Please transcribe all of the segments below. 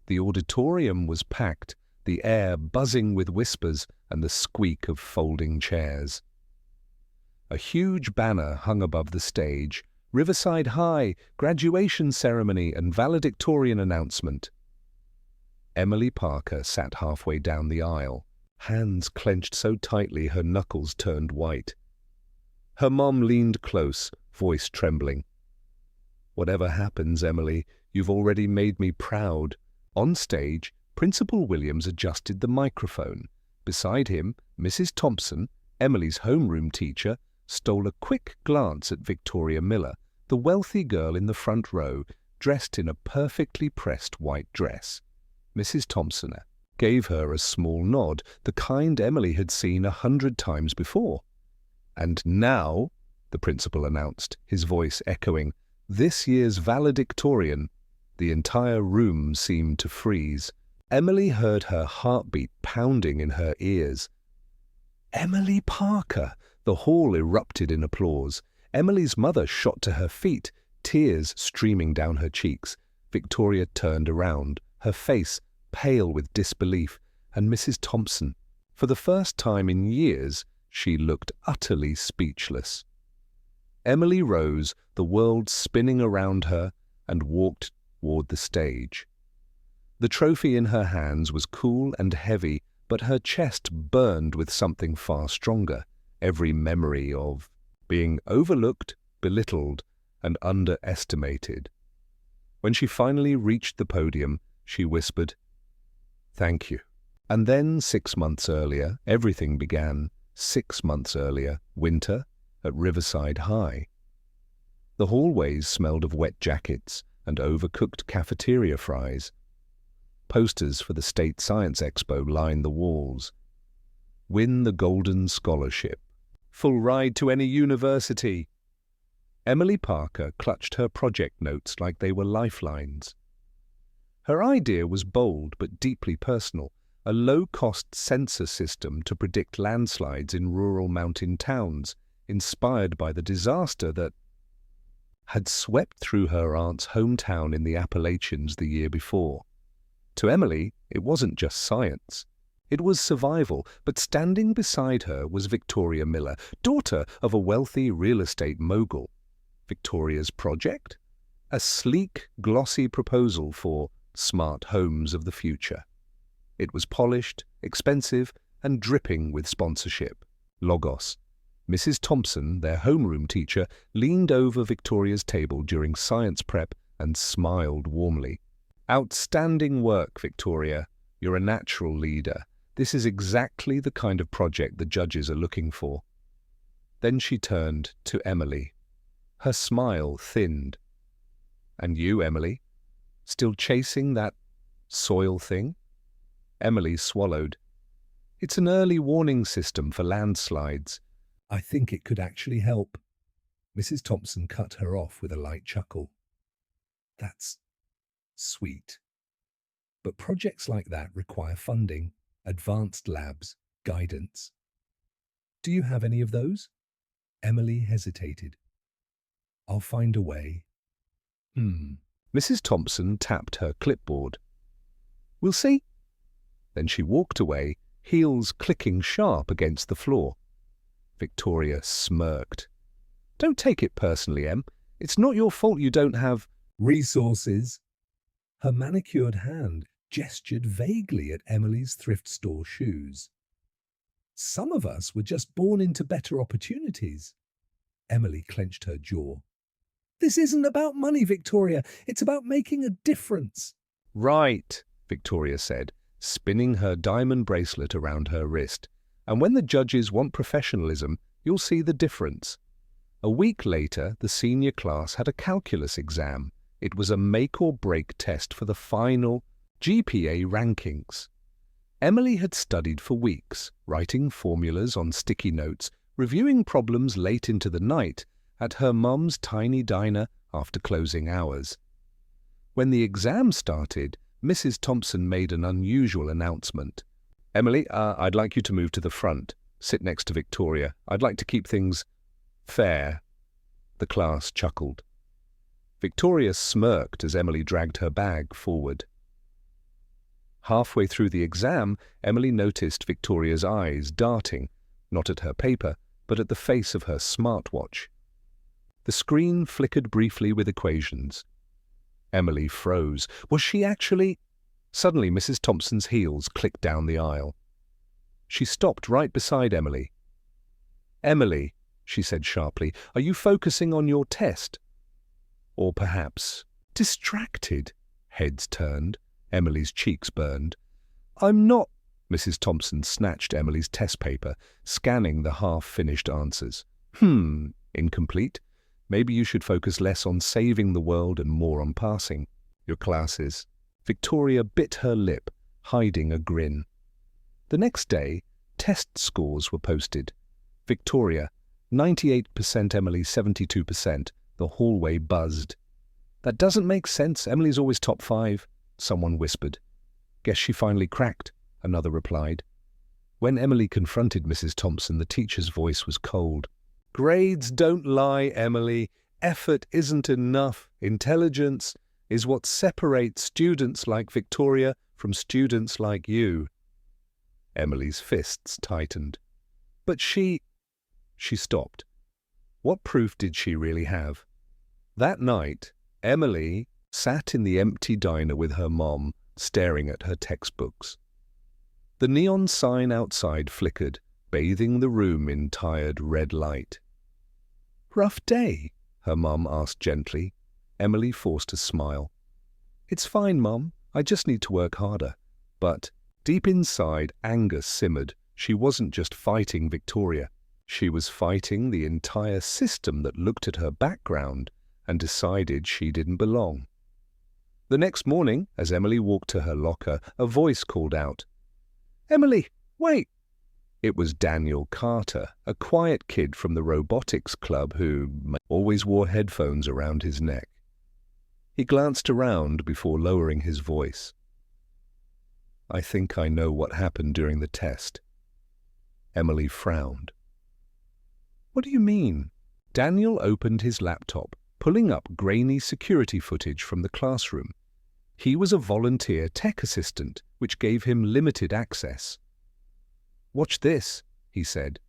The auditorium was packed, the air buzzing with whispers and the squeak of folding chairs. A huge banner hung above the stage, Riverside High, graduation ceremony and valedictorian announcement. Emily Parker sat halfway down the aisle, hands clenched so tightly her knuckles turned white. Her mom leaned close, voice trembling. "Whatever happens, Emily, you've already made me proud." On stage, Principal Williams adjusted the microphone. Beside him, Mrs. Thompson, Emily's homeroom teacher, stole a quick glance at Victoria Miller, the wealthy girl in the front row, dressed in a perfectly pressed white dress. Mrs. Thompson gave her a small nod, the kind Emily had seen 100 times before. "And now," the principal announced, his voice echoing, "this year's valedictorian." The entire room seemed to freeze. Emily heard her heartbeat pounding in her ears. "Emily Parker!" The hall erupted in applause. Emily's mother shot to her feet, tears streaming down her cheeks. Victoria turned around, her face pale with disbelief, and Mrs. Thompson. For the first time in years, she looked utterly speechless. Emily rose, the world spinning around her, and walked toward the stage. The trophy in her hands was cool and heavy, but her chest burned with something far stronger, every memory of being overlooked, belittled, and underestimated. When she finally reached the podium, she whispered, "Thank you." And then 6 months earlier, everything began. 6 months earlier, winter, at Riverside High. The hallways smelled of wet jackets and overcooked cafeteria fries. Posters for the State Science Expo lined the walls. "Win the Golden Scholarship. Full ride to any university." Emily Parker clutched her project notes like they were lifelines. Her idea was bold but deeply personal, a low-cost sensor system to predict landslides in rural mountain towns, inspired by the disaster that had swept through her aunt's hometown in the Appalachians the year before. To Emily, it wasn't just science. It was survival, but standing beside her was Victoria Miller, daughter of a wealthy real estate mogul. Victoria's project? A sleek, glossy proposal for smart homes of the future. It was polished, expensive, and dripping with sponsorship. Logos. Mrs. Thompson, their homeroom teacher, leaned over Victoria's table during science prep and smiled warmly. "Outstanding work, Victoria. You're a natural leader. This is exactly the kind of project the judges are looking for." Then she turned to Emily. Her smile thinned. "And you, Emily? Still chasing that soil thing?" Emily swallowed. "It's an early warning system for landslides. I think it could actually help." Mrs. Thompson cut her off with a light chuckle. "That's sweet. But projects like that require funding, advanced labs, guidance. Do you have any of those?" Emily hesitated. "I'll find a way." Mrs. Thompson tapped her clipboard. "We'll see." Then she walked away, heels clicking sharp against the floor. Victoria smirked. "Don't take it personally, Em. It's not your fault you don't have resources." Her manicured hand gestured vaguely at Emily's thrift store shoes. "Some of us were just born into better opportunities." Emily clenched her jaw. "This isn't about money, Victoria. It's about making a difference." "Right," Victoria said, spinning her diamond bracelet around her wrist. "And when the judges want professionalism, you'll see the difference." A week later, the senior class had a calculus exam. It was a make-or-break test for the final GPA rankings. Emily had studied for weeks, writing formulas on sticky notes, reviewing problems late into the night at her mum's tiny diner after closing hours. When the exam started, Mrs. Thompson made an unusual announcement. "Emily, I'd like you to move to the front. Sit next to Victoria. I'd like to keep things fair." The class chuckled. Victoria smirked as Emily dragged her bag forward. Halfway through the exam, Emily noticed Victoria's eyes darting, not at her paper, but at the face of her smartwatch. The screen flickered briefly with equations. Emily froze. Was she actually— Suddenly Mrs. Thompson's heels clicked down the aisle. She stopped right beside Emily. "Emily," she said sharply, "are you focusing on your test? Or perhaps distracted?" Heads turned. Emily's cheeks burned. "I'm not—" Mrs. Thompson snatched Emily's test paper, scanning the half-finished answers. Incomplete. Maybe you should focus less on saving the world and more on passing your classes." Victoria bit her lip, hiding a grin. The next day, test scores were posted. Victoria, 98%, Emily, 72%. The hallway buzzed. "That doesn't make sense. Emily's always top 5, someone whispered. "Guess she finally cracked," another replied. When Emily confronted Mrs. Thompson, the teacher's voice was cold. "Grades don't lie, Emily. Effort isn't enough. Intelligence is what separates students like Victoria from students like you." Emily's fists tightened. "But she—" She stopped. What proof did she really have? That night, Emily sat in the empty diner with her mom, staring at her textbooks. The neon sign outside flickered, bathing the room in tired red light. "Rough day?" her mom asked gently. Emily forced a smile. "It's fine, Mom. I just need to work harder." But deep inside, anger simmered. She wasn't just fighting Victoria. She was fighting the entire system that looked at her background and decided she didn't belong. The next morning, as Emily walked to her locker, a voice called out, "Emily, wait!" It was Daniel Carter, a quiet kid from the robotics club who always wore headphones around his neck. He glanced around before lowering his voice. "I think I know what happened during the test." Emily frowned. "What do you mean?" Daniel opened his laptop, pulling up grainy security footage from the classroom. He was a volunteer tech assistant, which gave him limited access. "Watch this," he said.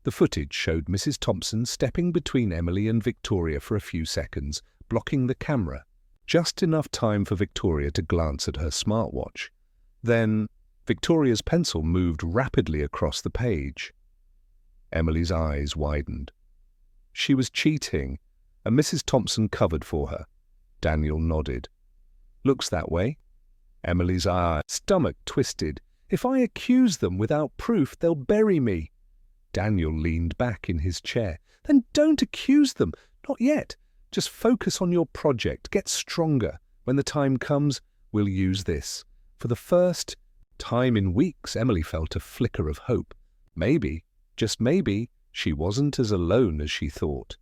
The footage showed Mrs. Thompson stepping between Emily and Victoria for a few seconds, blocking the camera. Just enough time for Victoria to glance at her smartwatch. Then Victoria's pencil moved rapidly across the page. Emily's eyes widened. She was cheating, and Mrs. Thompson covered for her. Daniel nodded. "Looks that way." Emily's stomach twisted. "If I accuse them without proof, they'll bury me." Daniel leaned back in his chair. "Then don't accuse them. Not yet. Just focus on your project. Get stronger. When the time comes, we'll use this." For the first time in weeks, Emily felt a flicker of hope. Maybe, just maybe, she wasn't as alone as she thought.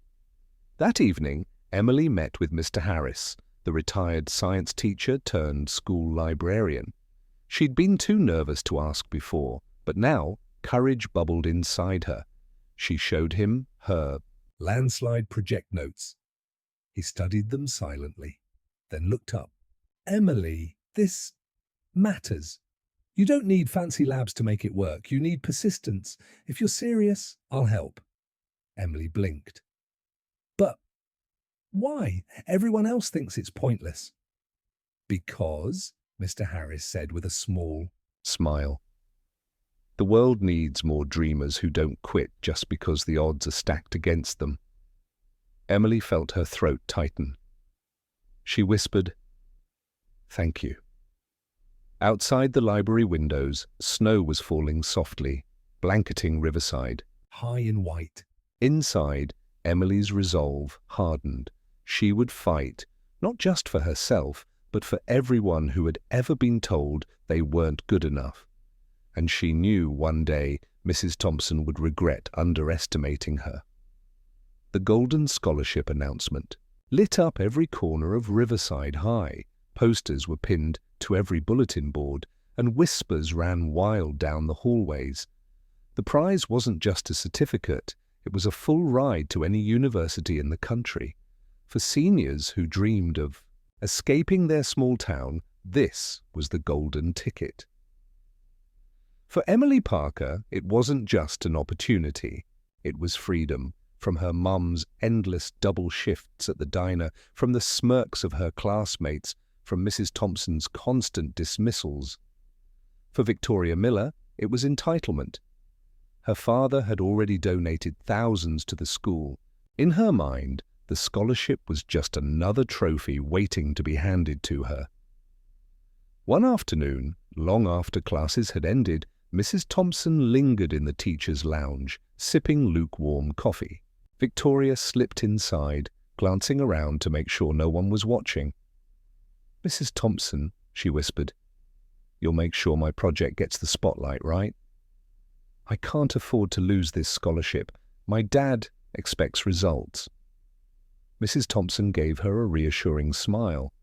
That evening, Emily met with Mr. Harris, the retired science teacher turned school librarian. She'd been too nervous to ask before, but now courage bubbled inside her. She showed him her landslide project notes. He studied them silently, then looked up. "Emily, this matters. You don't need fancy labs to make it work. You need persistence. If you're serious, I'll help." Emily blinked. "But why? Everyone else thinks it's pointless." "Because," Mr. Harris said with a small smile, "the world needs more dreamers who don't quit just because the odds are stacked against them." Emily felt her throat tighten. She whispered, "Thank you." Outside the library windows, snow was falling softly, blanketing Riverside, high in white. Inside, Emily's resolve hardened. She would fight, not just for herself, but for everyone who had ever been told they weren't good enough. And she knew one day Mrs. Thompson would regret underestimating her. The Golden Scholarship announcement lit up every corner of Riverside High. Posters were pinned to every bulletin board, and whispers ran wild down the hallways. The prize wasn't just a certificate, it was a full ride to any university in the country. For seniors who dreamed of escaping their small town, This was the golden ticket. For Emily Parker, it wasn't just an opportunity. It was freedom, from her mum's endless double shifts at the diner, from the smirks of her classmates, from Mrs. Thompson's constant dismissals. For Victoria Miller, it was entitlement. Her father had already donated thousands to the school. In her mind, the scholarship was just another trophy waiting to be handed to her. One afternoon, long after classes had ended, Mrs. Thompson lingered in the teacher's lounge, sipping lukewarm coffee. Victoria slipped inside, glancing around to make sure no one was watching. "Mrs. Thompson," she whispered, "you'll make sure my project gets the spotlight, right? I can't afford to lose this scholarship. My dad expects results." Mrs. Thompson gave her a reassuring smile.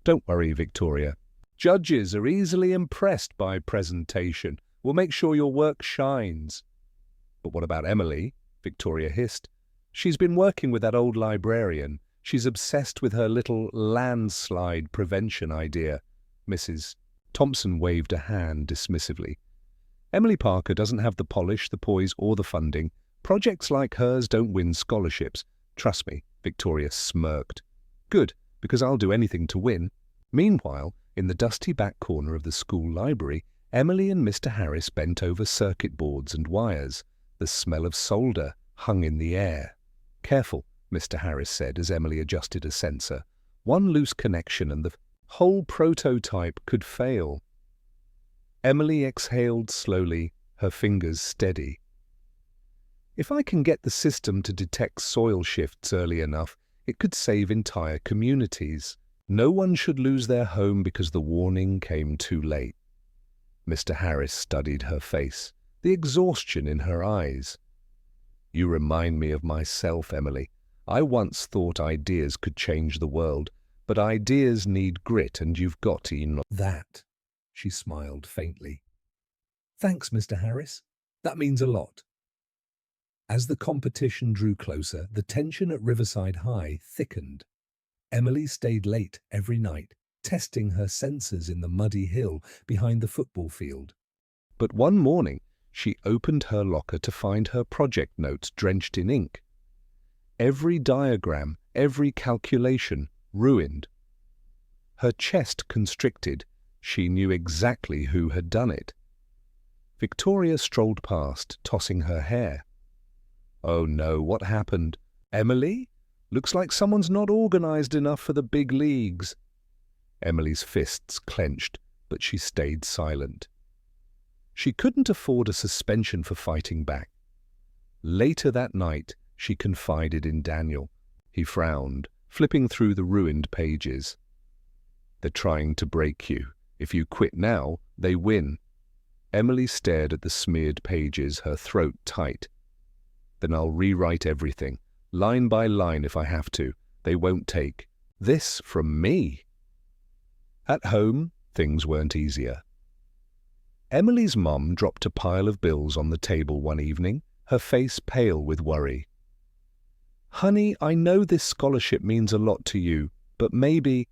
"Don't worry, Victoria. Judges are easily impressed by presentation. We'll make sure your work shines." "But what about Emily?" Victoria hissed. "She's been working with that old librarian. She's obsessed with her little landslide prevention idea." Mrs. Thompson waved a hand dismissively. "Emily Parker doesn't have the polish, the poise, or the funding. Projects like hers don't win scholarships. Trust me," Victoria smirked. "Good, because I'll do anything to win." Meanwhile, in the dusty back corner of the school library, Emily and Mr. Harris bent over circuit boards and wires. The smell of solder hung in the air. "Careful," Mr. Harris said as Emily adjusted a sensor. "One loose connection and the whole prototype could fail." Emily exhaled slowly, her fingers steady. "If I can get the system to detect soil shifts early enough, it could save entire communities. No one should lose their home because the warning came too late." Mr. Harris studied her face, the exhaustion in her eyes. "You remind me of myself, Emily. I once thought ideas could change the world, but ideas need grit, and you've got to know that." She smiled faintly. "Thanks, Mr. Harris. That means a lot." As the competition drew closer, the tension at Riverside High thickened. Emily stayed late every night, testing her sensors in the muddy hill behind the football field. But one morning, she opened her locker to find her project notes drenched in ink. Every diagram, every calculation, ruined. Her chest constricted. She knew exactly who had done it. Victoria strolled past, tossing her hair. "Oh no, what happened? Emily? Looks like someone's not organized enough for the big leagues." Emily's fists clenched, but she stayed silent. She couldn't afford a suspension for fighting back. Later that night, she confided in Daniel. He frowned, flipping through the ruined pages. "They're trying to break you. If you quit now, they win." Emily stared at the smeared pages, her throat tight. "Then I'll rewrite everything, line by line if I have to. They won't take this from me." At home, things weren't easier. Emily's mum dropped a pile of bills on the table one evening, her face pale with worry. "Honey, I know this scholarship means a lot to you, but maybe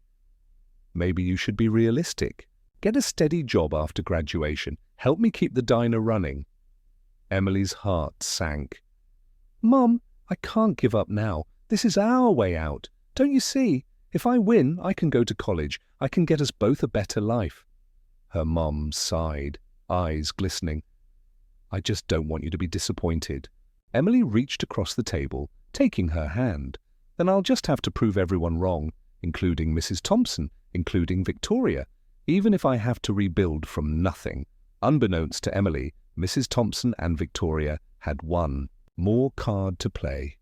you should be realistic. Get a steady job after graduation. Help me keep the diner running." Emily's heart sank. "Mum, I can't give up now. This is our way out. Don't you see? If I win, I can go to college. I can get us both a better life." Her mum sighed, eyes glistening. "I just don't want you to be disappointed." Emily reached across the table, taking her hand. "Then I'll just have to prove everyone wrong, including Mrs. Thompson, including Victoria, even if I have to rebuild from nothing." Unbeknownst to Emily, Mrs. Thompson and Victoria had one more card to play.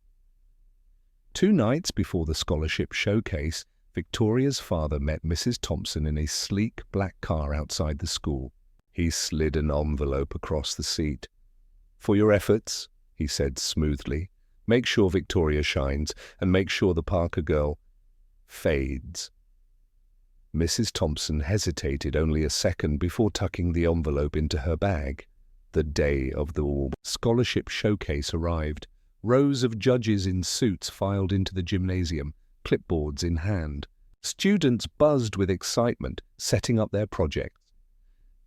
2 nights before the scholarship showcase, Victoria's father met Mrs. Thompson in a sleek black car outside the school. He slid an envelope across the seat. "For your efforts," he said smoothly. "Make sure Victoria shines, and make sure the Parker girl fades." Mrs. Thompson hesitated only a second before tucking the envelope into her bag. The day of the scholarship showcase arrived. Rows of judges in suits filed into the gymnasium, clipboards in hand. Students buzzed with excitement, setting up their projects.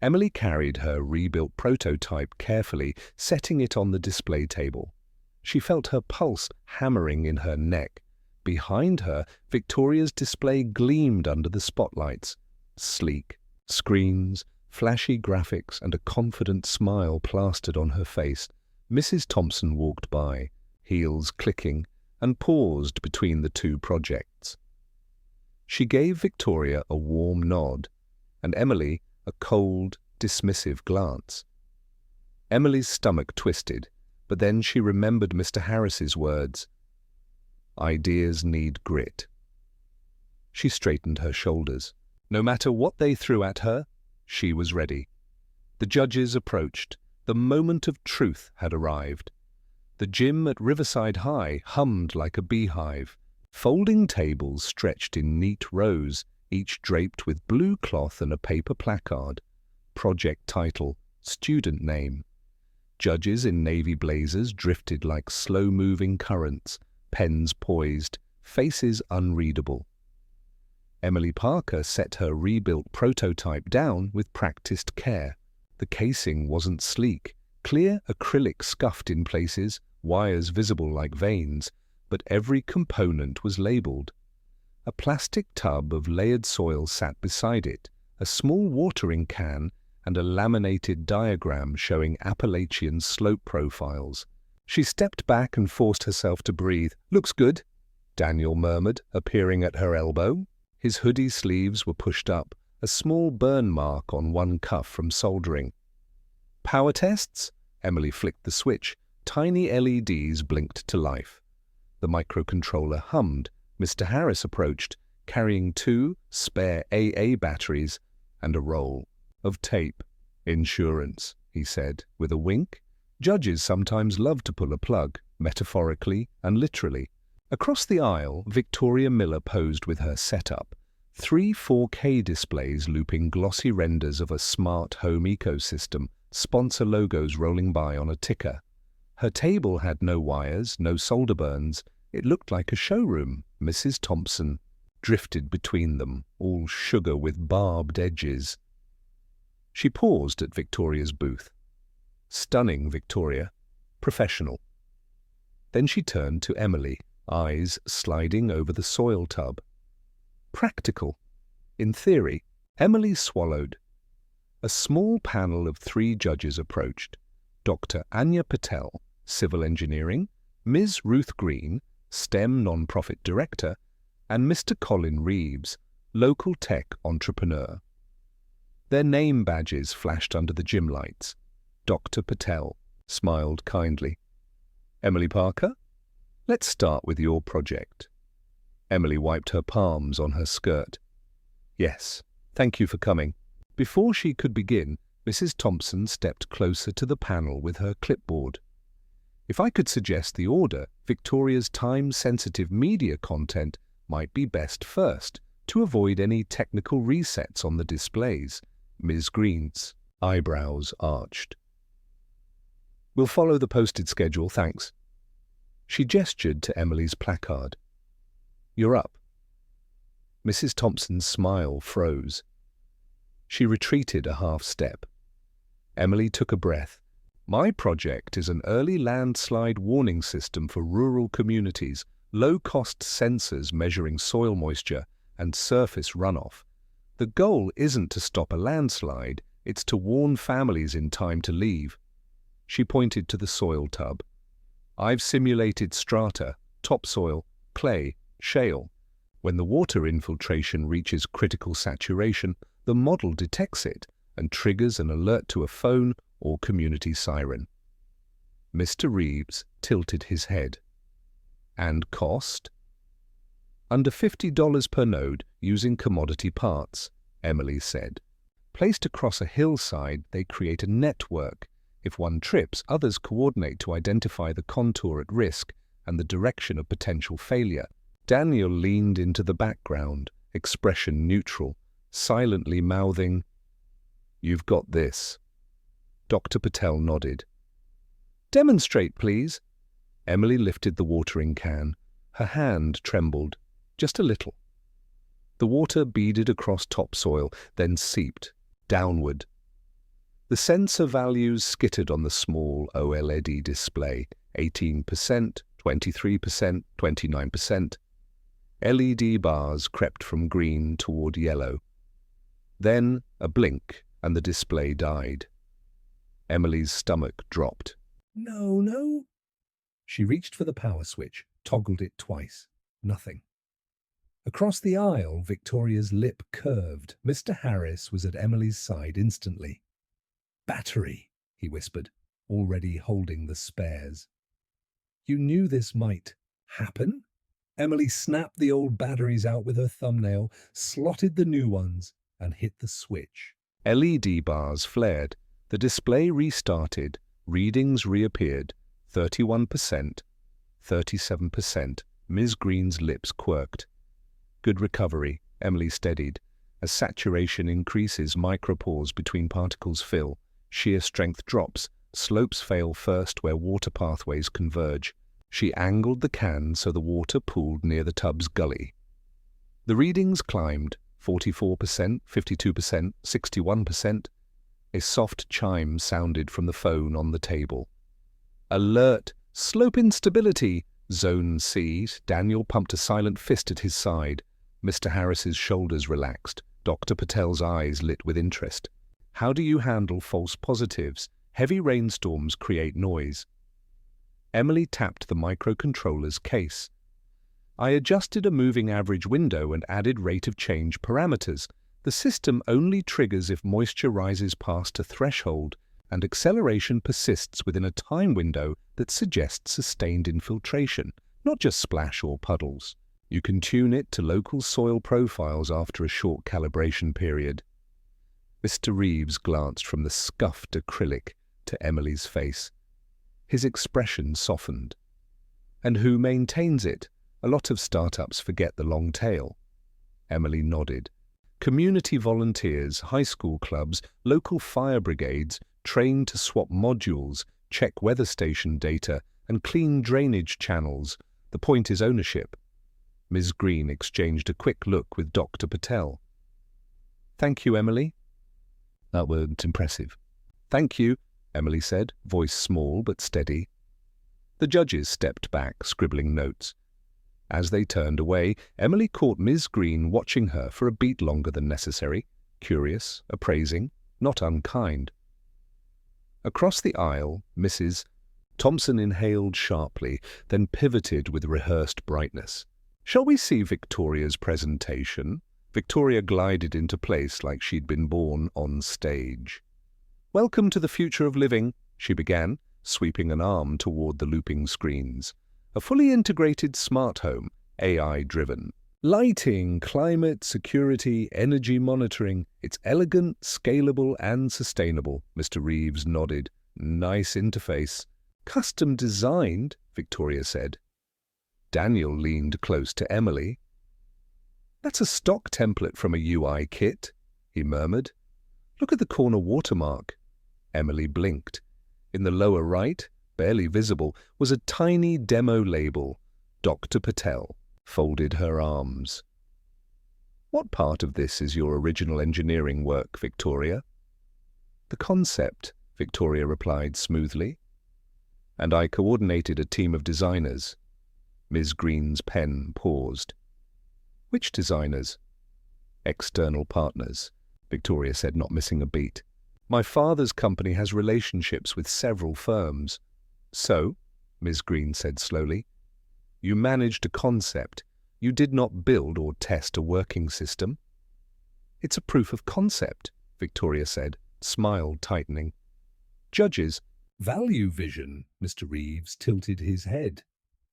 Emily carried her rebuilt prototype carefully, setting it on the display table. She felt her pulse hammering in her neck. Behind her, Victoria's display gleamed under the spotlights. Sleek screens, flashy graphics, and a confident smile plastered on her face. Mrs. Thompson walked by, heels clicking, and paused between the two projects. She gave Victoria a warm nod, and Emily a cold, dismissive glance. Emily's stomach twisted, but then she remembered Mr. Harris's words. Ideas need grit. She straightened her shoulders. No matter what they threw at her, she was ready. The judges approached. The moment of truth had arrived. The gym at Riverside High hummed like a beehive. Folding tables stretched in neat rows, each draped with blue cloth and a paper placard. Project title, student name. Judges in navy blazers drifted like slow-moving currents, pens poised, faces unreadable. Emily Parker set her rebuilt prototype down with practiced care. The casing wasn't sleek, clear acrylic scuffed in places, wires visible like veins, but every component was labeled. A plastic tub of layered soil sat beside it, a small watering can, and a laminated diagram showing Appalachian slope profiles. She stepped back and forced herself to breathe. "Looks good," Daniel murmured, appearing at her elbow. His hoodie sleeves were pushed up, a small burn mark on one cuff from soldering. "Power tests?" Emily flicked the switch. Tiny LEDs blinked to life. The microcontroller hummed. Mr. Harris approached, carrying 2 spare AA batteries and a roll of tape. "Insurance," he said, with a wink. Judges sometimes love to pull a plug, metaphorically and literally. Across the aisle, Victoria Miller posed with her setup. 3 4K displays looping glossy renders of a smart home ecosystem, sponsor logos rolling by on a ticker. Her table had no wires, no solder burns. It looked like a showroom. Mrs. Thompson drifted between them, all sugar with barbed edges. She paused at Victoria's booth. Stunning, Victoria. Professional. Then she turned to Emily, eyes sliding over the soil tub. Practical. In theory. Emily swallowed. A small panel of 3 judges approached. Dr. Anya Patel, Civil Engineering, Ms. Ruth Green, STEM Nonprofit Director, and Mr. Colin Reeves, Local Tech Entrepreneur. Their name badges flashed under the gym lights. Dr. Patel smiled kindly. "Emily Parker, let's start with your project." Emily wiped her palms on her skirt. "Yes, thank you for coming." Before she could begin, Mrs. Thompson stepped closer to the panel with her clipboard. "If I could suggest the order, Victoria's time-sensitive media content might be best first, to avoid any technical resets on the displays." Ms. Green's eyebrows arched. "We'll follow the posted schedule, thanks." She gestured to Emily's placard. "You're up." Mrs. Thompson's smile froze. She retreated a half step. Emily took a breath. "My project is an early landslide warning system for rural communities, low-cost sensors measuring soil moisture and surface runoff. The goal isn't to stop a landslide, it's to warn families in time to leave." She pointed to the soil tub. "I've simulated strata, topsoil, clay, shale. When the water infiltration reaches critical saturation, the model detects it and triggers an alert to a phone or community siren." Mr. Reeves tilted his head. "And cost?" "Under $50 per node using commodity parts," Emily said. "Placed across a hillside, they create a network. If one trips, others coordinate to identify the contour at risk and the direction of potential failure." Daniel leaned into the background, expression neutral, silently mouthing, "You've got this." Dr. Patel nodded. "Demonstrate, please." Emily lifted the watering can. Her hand trembled, just a little. The water beaded across topsoil, then seeped downward. The sensor values skittered on the small OLED display, 18%, 23%, 29%. LED bars crept from green toward yellow. Then a blink, and the display died. Emily's stomach dropped. No, no. She reached for the power switch, toggled it twice. Nothing. Across the aisle, Victoria's lip curved. Mr. Harris was at Emily's side instantly. Battery, he whispered, already holding the spares. You knew this might happen? Emily snapped the old batteries out with her thumbnail, slotted the new ones, and hit the switch. LED bars flared. The display restarted. Readings reappeared. 31%, 37%. Ms. Green's lips quirked. Good recovery, Emily steadied. As saturation increases, micropores between particles fill. Shear strength drops. Slopes fail first where water pathways converge. She angled the can so the water pooled near the tub's gully. The readings climbed, 44%, 52%, 61%. A soft chime sounded from the phone on the table. Alert! Slope instability! Zone C. Daniel pumped a silent fist at his side. Mr. Harris's shoulders relaxed. Dr. Patel's eyes lit with interest. How do you handle false positives? Heavy rainstorms create noise. Emily tapped the microcontroller's case. I adjusted a moving average window and added rate of change parameters. The system only triggers if moisture rises past a threshold, and acceleration persists within a time window that suggests sustained infiltration, not just splash or puddles. You can tune it to local soil profiles after a short calibration period. Mr. Reeves glanced from the scuffed acrylic to Emily's face. His expression softened. And who maintains it? A lot of startups forget the long tail. Emily nodded. Community volunteers, high school clubs, local fire brigades, trained to swap modules, check weather station data, and clean drainage channels. The point is ownership. Ms. Green exchanged a quick look with Dr. Patel. Thank you, Emily. That was impressive. Thank you, Emily said, voice small but steady. The judges stepped back, scribbling notes. As they turned away, Emily caught Ms. Green watching her for a beat longer than necessary, curious, appraising, not unkind. Across the aisle, Mrs. Thompson inhaled sharply, then pivoted with rehearsed brightness. Shall we see Victoria's presentation? Victoria glided into place like she'd been born on stage. Welcome to the future of living, she began, sweeping an arm toward the looping screens. A fully integrated smart home, AI-driven. Lighting, climate, security, energy monitoring. It's elegant, scalable, and sustainable, Mr. Reeves nodded. Nice interface. Custom designed, Victoria said. Daniel leaned close to Emily. That's a stock template from a UI kit, he murmured. Look at the corner watermark. Emily blinked. In the lower right, barely visible, was a tiny demo label. Dr. Patel folded her arms. What part of this is your original engineering work, Victoria? The concept, Victoria replied smoothly. And I coordinated a team of designers. Ms. Green's pen paused. Which designers? External partners, Victoria said, not missing a beat. My father's company has relationships with several firms. So, Ms. Green said slowly, you managed a concept. You did not build or test a working system. It's a proof of concept, Victoria said, smile tightening. Judges, value vision, Mr. Reeves tilted his head.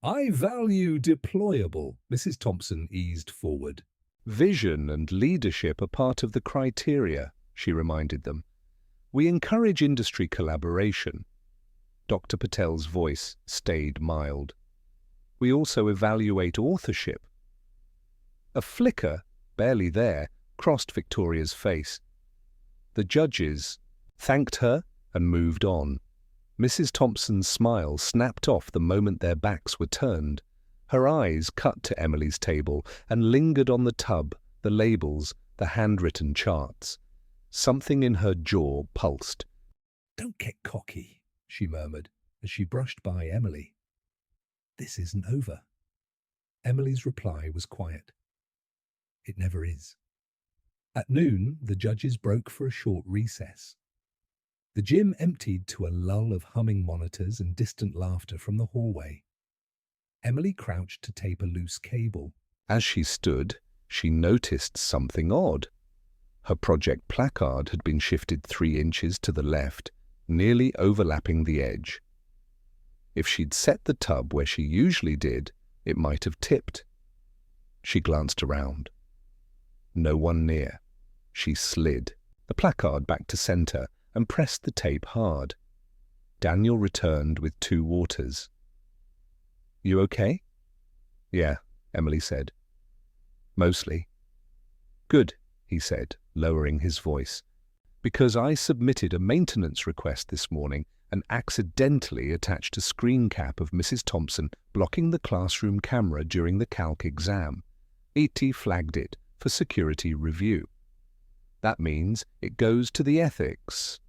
I value deployable, Mrs. Thompson eased forward. Vision and leadership are part of the criteria, she reminded them. We encourage industry collaboration. Dr. Patel's voice stayed mild. We also evaluate authorship. A flicker, barely there, crossed Victoria's face. The judges thanked her and moved on. Mrs. Thompson's smile snapped off the moment their backs were turned. Her eyes cut to Emily's table and lingered on the tub, the labels, the handwritten charts. Something in her jaw pulsed. "Don't get cocky," she murmured as she brushed by Emily. "This isn't over." Emily's reply was quiet. "It never is." At noon, the judges broke for a short recess. The gym emptied to a lull of humming monitors and distant laughter from the hallway. Emily crouched to tape a loose cable. As she stood, she noticed something odd. Her project placard had been shifted 3 inches to the left, nearly overlapping the edge. If she'd set the tub where she usually did, it might have tipped. She glanced around. No one near. She slid the placard back to center and pressed the tape hard. Daniel returned with 2 waters. "You okay?" "Yeah," Emily said. "Mostly." "Good," he said, lowering his voice. "Because I submitted a maintenance request this morning and accidentally attached a screen cap of Mrs. Thompson blocking the classroom camera during the calc exam. ET flagged it for security review. That means it goes to the ethics."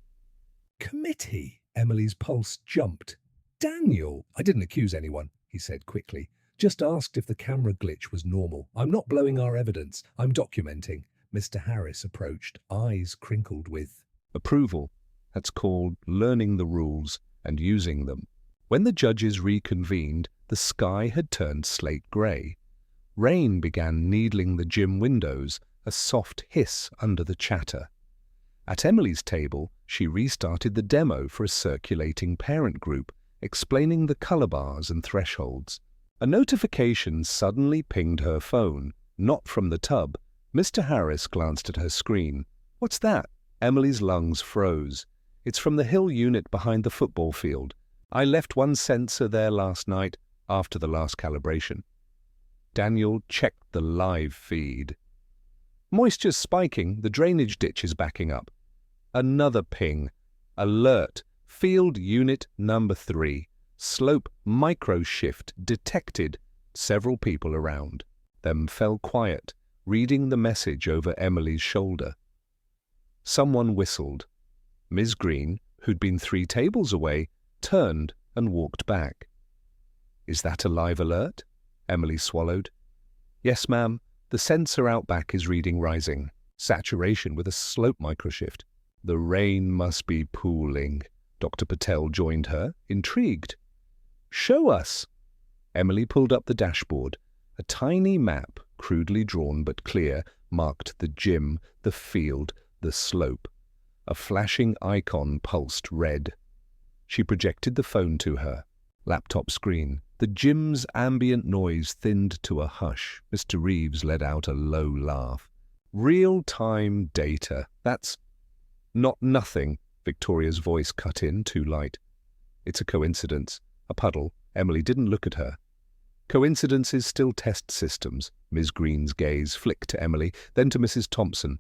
"Committee?" Emily's pulse jumped. "Daniel, I didn't accuse anyone," he said quickly. "Just asked if the camera glitch was normal. I'm not blowing our evidence. I'm documenting." Mr. Harris approached, eyes crinkled with approval. That's called learning the rules and using them. When the judges reconvened, the sky had turned slate grey. Rain began needling the gym windows, a soft hiss under the chatter. At Emily's table, she restarted the demo for a circulating parent group, explaining the color bars and thresholds. A notification suddenly pinged her phone, not from the tub. Mr. Harris glanced at her screen. "What's that?" Emily's lungs froze. "It's from the Hill unit behind the football field. I left one sensor there last night after the last calibration." Daniel checked the live feed. "Moisture's spiking, the drainage ditch is backing up." Another ping. "Alert, field unit number 3. Slope micro shift detected." Several people around them fell quiet, reading the message over Emily's shoulder. Someone whistled. Ms. Green, who'd been 3 tables away, turned and walked back. "Is that a live alert?" Emily swallowed. "Yes, ma'am. The sensor out back is reading rising. Saturation with a slope microshift." "The rain must be pooling." Dr. Patel joined her, intrigued. "Show us." Emily pulled up the dashboard. A tiny map, crudely drawn but clear, marked the gym, the field, the slope. A flashing icon pulsed red. She projected the phone to her laptop screen. The gym's ambient noise thinned to a hush. Mr. Reeves let out a low laugh. "Real-time data. That's not nothing," Victoria's voice cut in, too light. "It's a coincidence." A puddle. Emily didn't look at her. "Coincidences still test systems." Ms. Green's gaze flicked to Emily, then to Mrs. Thompson,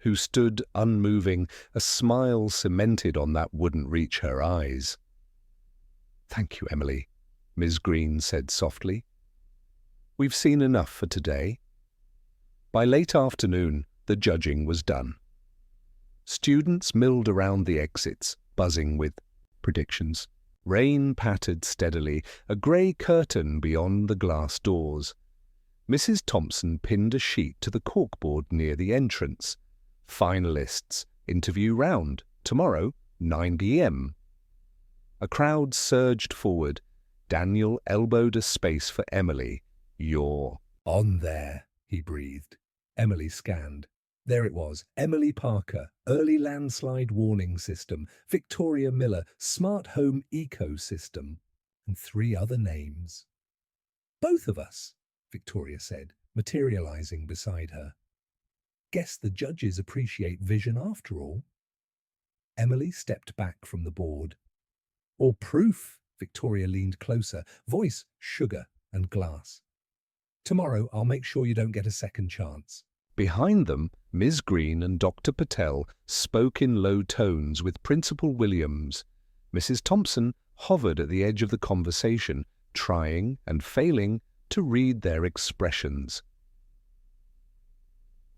who stood unmoving, a smile cemented on that wouldn't reach her eyes. "Thank you, Emily," Ms. Green said softly. "We've seen enough for today." By late afternoon, the judging was done. Students milled around the exits, buzzing with predictions. Rain pattered steadily, a grey curtain beyond the glass doors. Mrs. Thompson pinned a sheet to the corkboard near the entrance. "Finalists, interview round, tomorrow, 9 p.m. A crowd surged forward. Daniel elbowed a space for Emily. "You're "On there," he breathed. Emily scanned. There it was, Emily Parker, Early Landslide Warning System, Victoria Miller, Smart Home Ecosystem, and 3 other names. "Both of us," Victoria said, materializing beside her. "Guess the judges appreciate vision after all." Emily stepped back from the board. "Or proof," Victoria leaned closer, voice sugar and glass. "Tomorrow I'll make sure you don't get a second chance." Behind them, Ms. Green and Dr. Patel spoke in low tones with Principal Williams. Mrs. Thompson hovered at the edge of the conversation, trying and failing to read their expressions.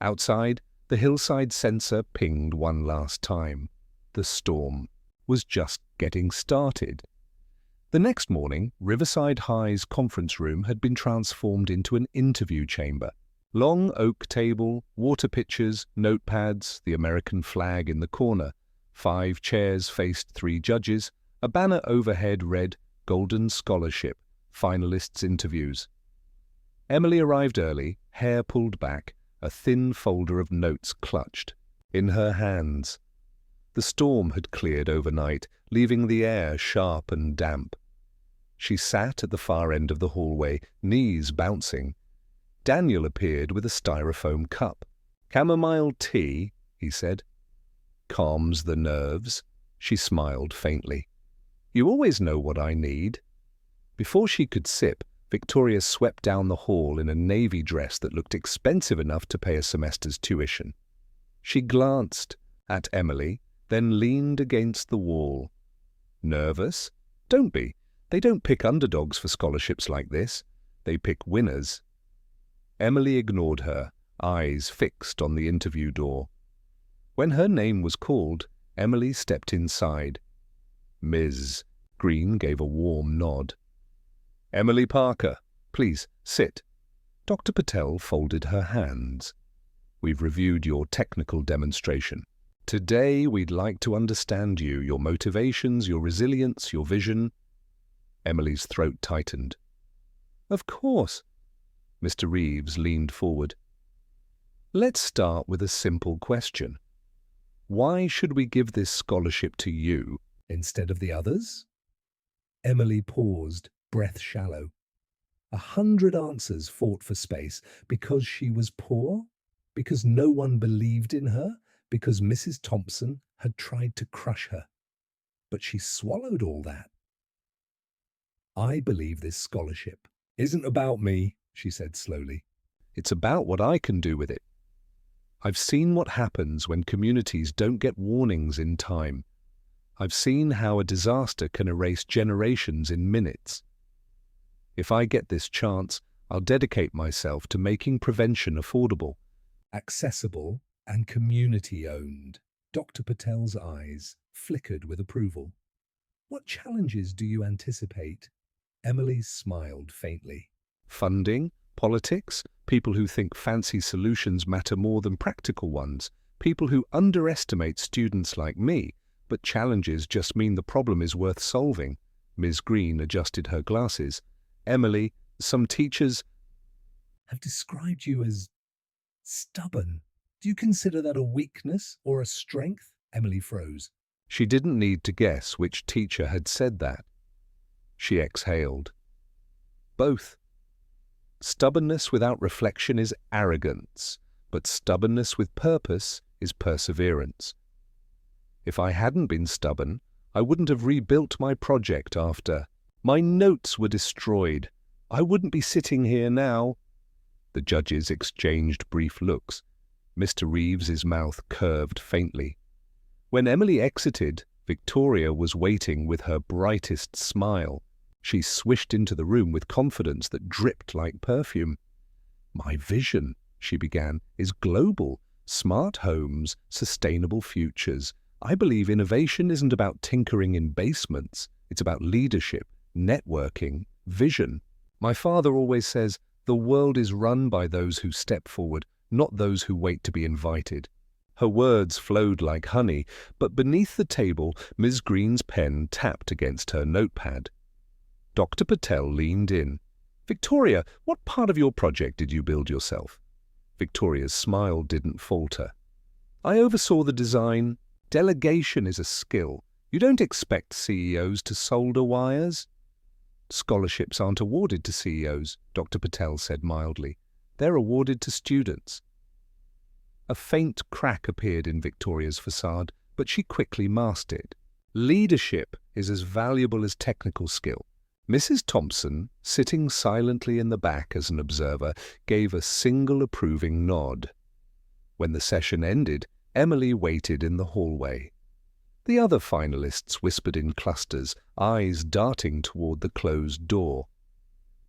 Outside, the hillside sensor pinged one last time. The storm was just getting started. The next morning, Riverside High's conference room had been transformed into an interview chamber. Long oak table, water pitchers, notepads, the American flag in the corner. 5 chairs faced 3 judges. A banner overhead read, "Golden Scholarship, Finalists Interviews." Emily arrived early, hair pulled back, a thin folder of notes clutched in her hands. The storm had cleared overnight, leaving the air sharp and damp. She sat at the far end of the hallway, knees bouncing. Daniel appeared with a styrofoam cup. "Chamomile tea," he said. "Calms the nerves." She smiled faintly. "You always know what I need." Before she could sip, Victoria swept down the hall in a navy dress that looked expensive enough to pay a semester's tuition. She glanced at Emily, then leaned against the wall. "Nervous? Don't be. They don't pick underdogs for scholarships like this. They pick winners." Emily ignored her, eyes fixed on the interview door. When her name was called, Emily stepped inside. Ms. Green gave a warm nod. "Emily Parker, please sit." Dr. Patel folded her hands. "We've reviewed your technical demonstration. Today we'd like to understand you, your motivations, your resilience, your vision." Emily's throat tightened. "Of course." Mr. Reeves leaned forward. "Let's start with a simple question. Why should we give this scholarship to you Instead of the others? Emily paused, breath shallow. 100 answers fought for space because she was poor, because no one believed in her, because Mrs. Thompson had tried to crush her. But she swallowed all that. "I believe this scholarship isn't about me," she said slowly. It's about what I can do with it. I've seen what happens when communities don't get warnings in time. I've seen how a disaster can erase generations in minutes. If I get this chance, I'll dedicate myself to making prevention affordable. Accessible and community-owned. Dr. Patel's eyes flickered with approval. "What challenges do you anticipate?" Emily smiled faintly. Funding, politics, people who think fancy solutions matter more than practical ones, people who underestimate students like me, but challenges just mean the problem is worth solving. Ms. Green adjusted her glasses. "Emily, some teachers "Have described you as stubborn. Do you consider that a weakness or a strength?" Emily froze. She didn't need to guess which teacher had said that. She exhaled. Both. Stubbornness without reflection is arrogance, but stubbornness with purpose is perseverance. If I hadn't been stubborn, I wouldn't have rebuilt my project after. My notes were destroyed. I wouldn't be sitting here now. The judges exchanged brief looks. Mr. Reeves's mouth curved faintly. When Emily exited, Victoria was waiting with her brightest smile. She swished into the room with confidence that dripped like perfume. "My vision," she began, "is global. Smart homes, sustainable futures. I believe innovation isn't about tinkering in basements. It's about leadership, networking, vision. My father always says, the world is run by those who step forward, not those who wait to be invited." Her words flowed like honey, but beneath the table, Ms. Green's pen tapped against her notepad. Dr. Patel leaned in. "Victoria, what part of your project did you build yourself?" Victoria's smile didn't falter. "I oversaw the design. Delegation is a skill. You don't expect CEOs to solder wires." "Scholarships aren't awarded to CEOs," Dr. Patel said mildly. "They're awarded to students." A faint crack appeared in Victoria's facade, but she quickly masked it. "Leadership is as valuable as technical skill." Mrs. Thompson, sitting silently in the back as an observer, gave a single approving nod. When the session ended, Emily waited in the hallway. The other finalists whispered in clusters, eyes darting toward the closed door.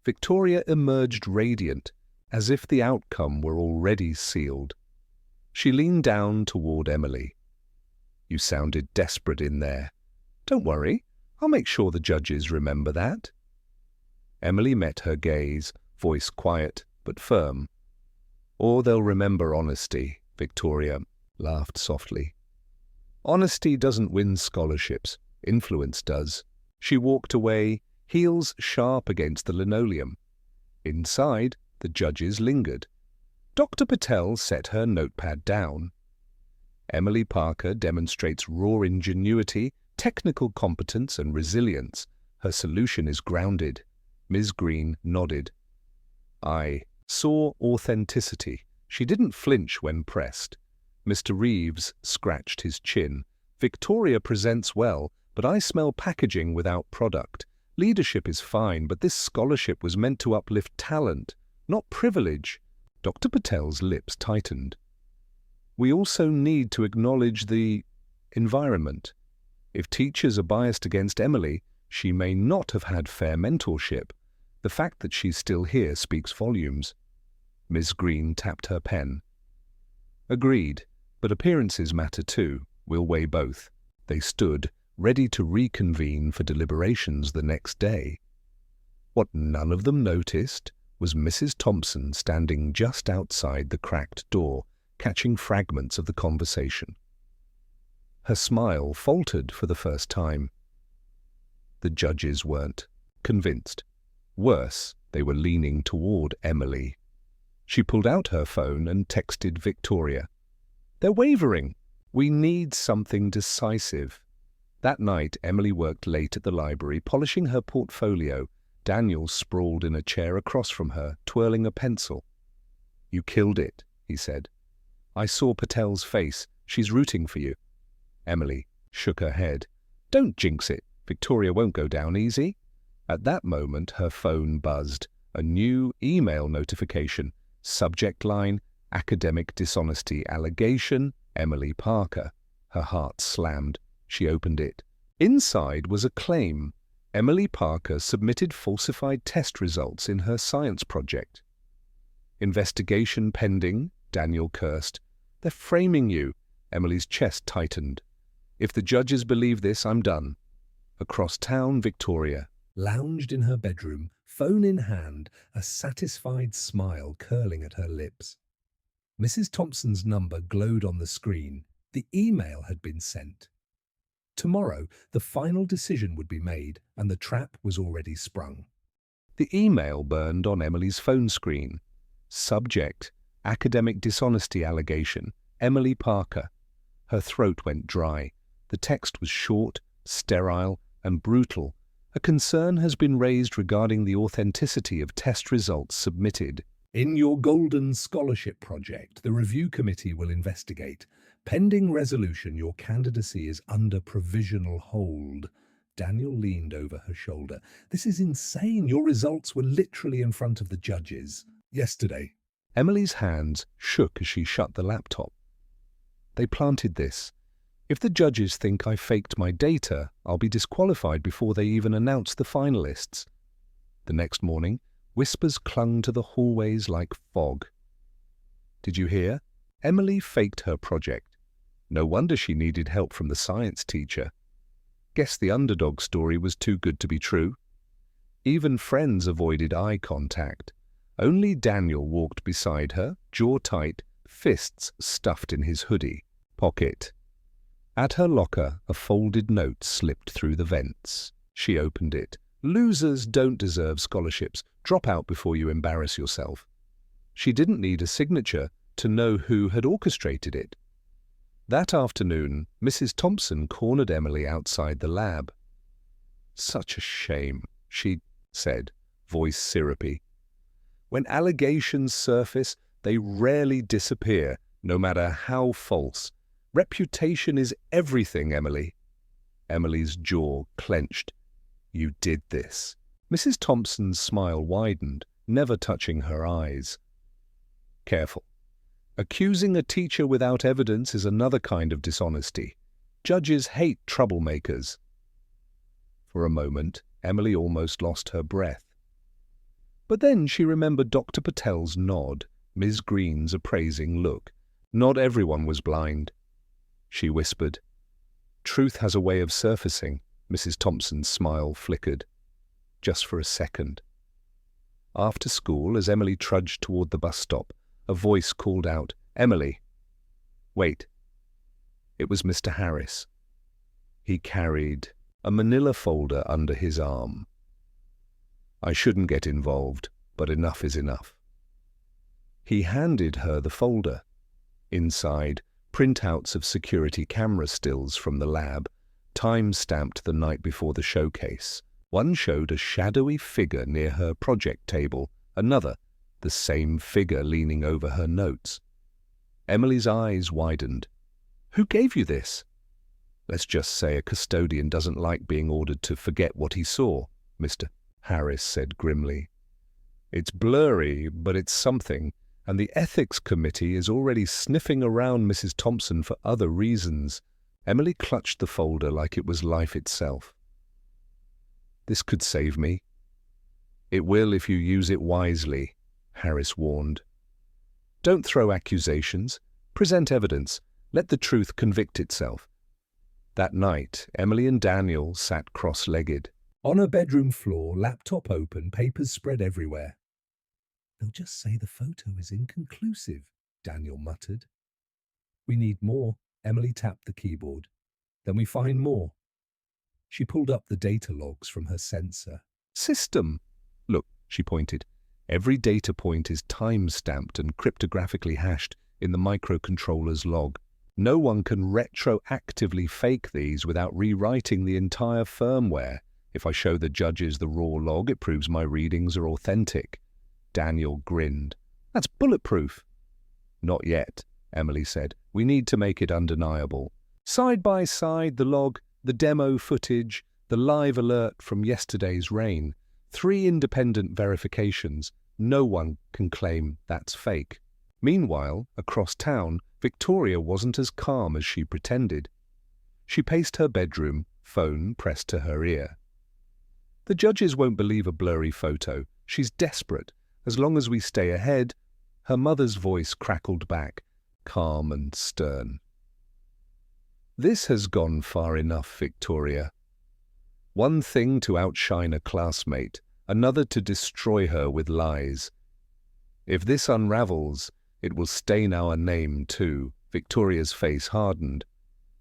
Victoria emerged radiant, as if the outcome were already sealed. She leaned down toward Emily. "You sounded desperate in there. Don't worry, I'll make sure the judges remember that." Emily met her gaze, voice quiet but firm. "Or they'll remember honesty," Victoria laughed softly. "Honesty doesn't win scholarships, influence does." She walked away, heels sharp against the linoleum. Inside, the judges lingered. Dr. Patel set her notepad down. Emily Parker demonstrates raw ingenuity, technical competence and resilience. Her solution is grounded. Ms. Green nodded. "I saw authenticity. She didn't flinch when pressed." Mr. Reeves scratched his chin. "Victoria presents well, but I smell packaging without product. Leadership is fine, but this scholarship was meant to uplift talent, not privilege." Dr. Patel's lips tightened. "We also need to acknowledge the environment. If teachers are biased against Emily, she may not have had fair mentorship. The fact that she's still here speaks volumes." Ms. Green tapped her pen. "Agreed, but appearances matter too. We'll weigh both." They stood, ready to reconvene for deliberations the next day. What none of them noticed was Mrs. Thompson standing just outside the cracked door, catching fragments of the conversation. Her smile faltered for the first time. The judges weren't convinced. Worse, they were leaning toward Emily. She pulled out her phone and texted Victoria. "They're wavering. We need something decisive." That night, Emily worked late at the library, polishing her portfolio. Daniel sprawled in a chair across from her, twirling a pencil. "You killed it," he said. "I saw Patel's face. She's rooting for you." Emily shook her head. "Don't jinx it. Victoria won't go down easy." At that moment, her phone buzzed. A new email notification. Subject line, "Academic dishonesty allegation, Emily Parker." Her heart slammed. She opened it. Inside was a claim. Emily Parker submitted falsified test results in her science project. "Investigation pending," Daniel cursed. "They're framing you." Emily's chest tightened. "If the judges believe this, I'm done." Across town, Victoria lounged in her bedroom, phone in hand, a satisfied smile curling at her lips. Mrs. Thompson's number glowed on the screen. The email had been sent. Tomorrow, the final decision would be made, and the trap was already sprung. The email burned on Emily's phone screen. Subject, "Academic dishonesty allegation, Emily Parker." Her throat went dry. The text was short, sterile, and brutal. "A concern has been raised regarding the authenticity of test results submitted. In your Golden Scholarship project, the review committee will investigate. Pending resolution, your candidacy is under provisional hold." Daniel leaned over her shoulder. "This is insane. Your results were literally in front of the judges yesterday." Emily's hands shook as she shut the laptop. "They planted this. If the judges think I faked my data, I'll be disqualified before they even announce the finalists." The next morning, whispers clung to the hallways like fog. "Did you hear? Emily faked her project. No wonder she needed help from the science teacher. Guess the underdog story was too good to be true." Even friends avoided eye contact. Only Daniel walked beside her, jaw tight, fists stuffed in his hoodie pocket. At her locker, a folded note slipped through the vents. She opened it. "Losers don't deserve scholarships. Drop out before you embarrass yourself." She didn't need a signature to know who had orchestrated it. That afternoon, Mrs. Thompson cornered Emily outside the lab. "Such a shame," she said, voice syrupy. "When allegations surface, they rarely disappear, no matter how false. Reputation is everything, Emily." Emily's jaw clenched. "You did this." Mrs. Thompson's smile widened, never touching her eyes. "Careful. Accusing a teacher without evidence is another kind of dishonesty. Judges hate troublemakers." For a moment, Emily almost lost her breath. But then she remembered Dr. Patel's nod, Ms. Green's appraising look. Not everyone was blind, she whispered. Truth has a way of surfacing. Mrs. Thompson's smile flickered. Just for a second. After school, as Emily trudged toward the bus stop, a voice called out, "Emily!" Wait. It was Mr. Harris. He carried a manila folder under his arm. I shouldn't get involved, but enough is enough. He handed her the folder. Inside, printouts of security camera stills from the lab, time-stamped the night before the showcase. One showed a shadowy figure near her project table, another, the same figure leaning over her notes. Emily's eyes widened. Who gave you this? Let's just say a custodian doesn't like being ordered to forget what he saw, Mr. Harris said grimly. It's blurry, but it's something, and the ethics committee is already sniffing around Mrs. Thompson for other reasons. Emily clutched the folder like it was life itself. This could save me. It will if you use it wisely, Harris warned. Don't throw accusations. Present evidence. Let the truth convict itself. That night, Emily and Daniel sat cross-legged. On her bedroom floor, laptop open, papers spread everywhere. They'll just say the photo is inconclusive, Daniel muttered. We need more. Emily tapped the keyboard. Then we find more. She pulled up the data logs from her sensor. System! Look, she pointed. Every data point is time-stamped and cryptographically hashed in the microcontroller's log. No one can retroactively fake these without rewriting the entire firmware. If I show the judges the raw log, it proves my readings are authentic. Daniel grinned. That's bulletproof. Not yet, Emily said. We need to make it undeniable. Side by side, the log, the demo footage, the live alert from yesterday's rain. 3 independent verifications. No one can claim that's fake. Meanwhile, across town, Victoria wasn't as calm as she pretended. She paced her bedroom, phone pressed to her ear. The judges won't believe a blurry photo. She's desperate. As long as we stay ahead, her mother's voice crackled back, calm and stern. This has gone far enough, Victoria. One thing to outshine a classmate, another to destroy her with lies. If this unravels, it will stain our name too. Victoria's face hardened.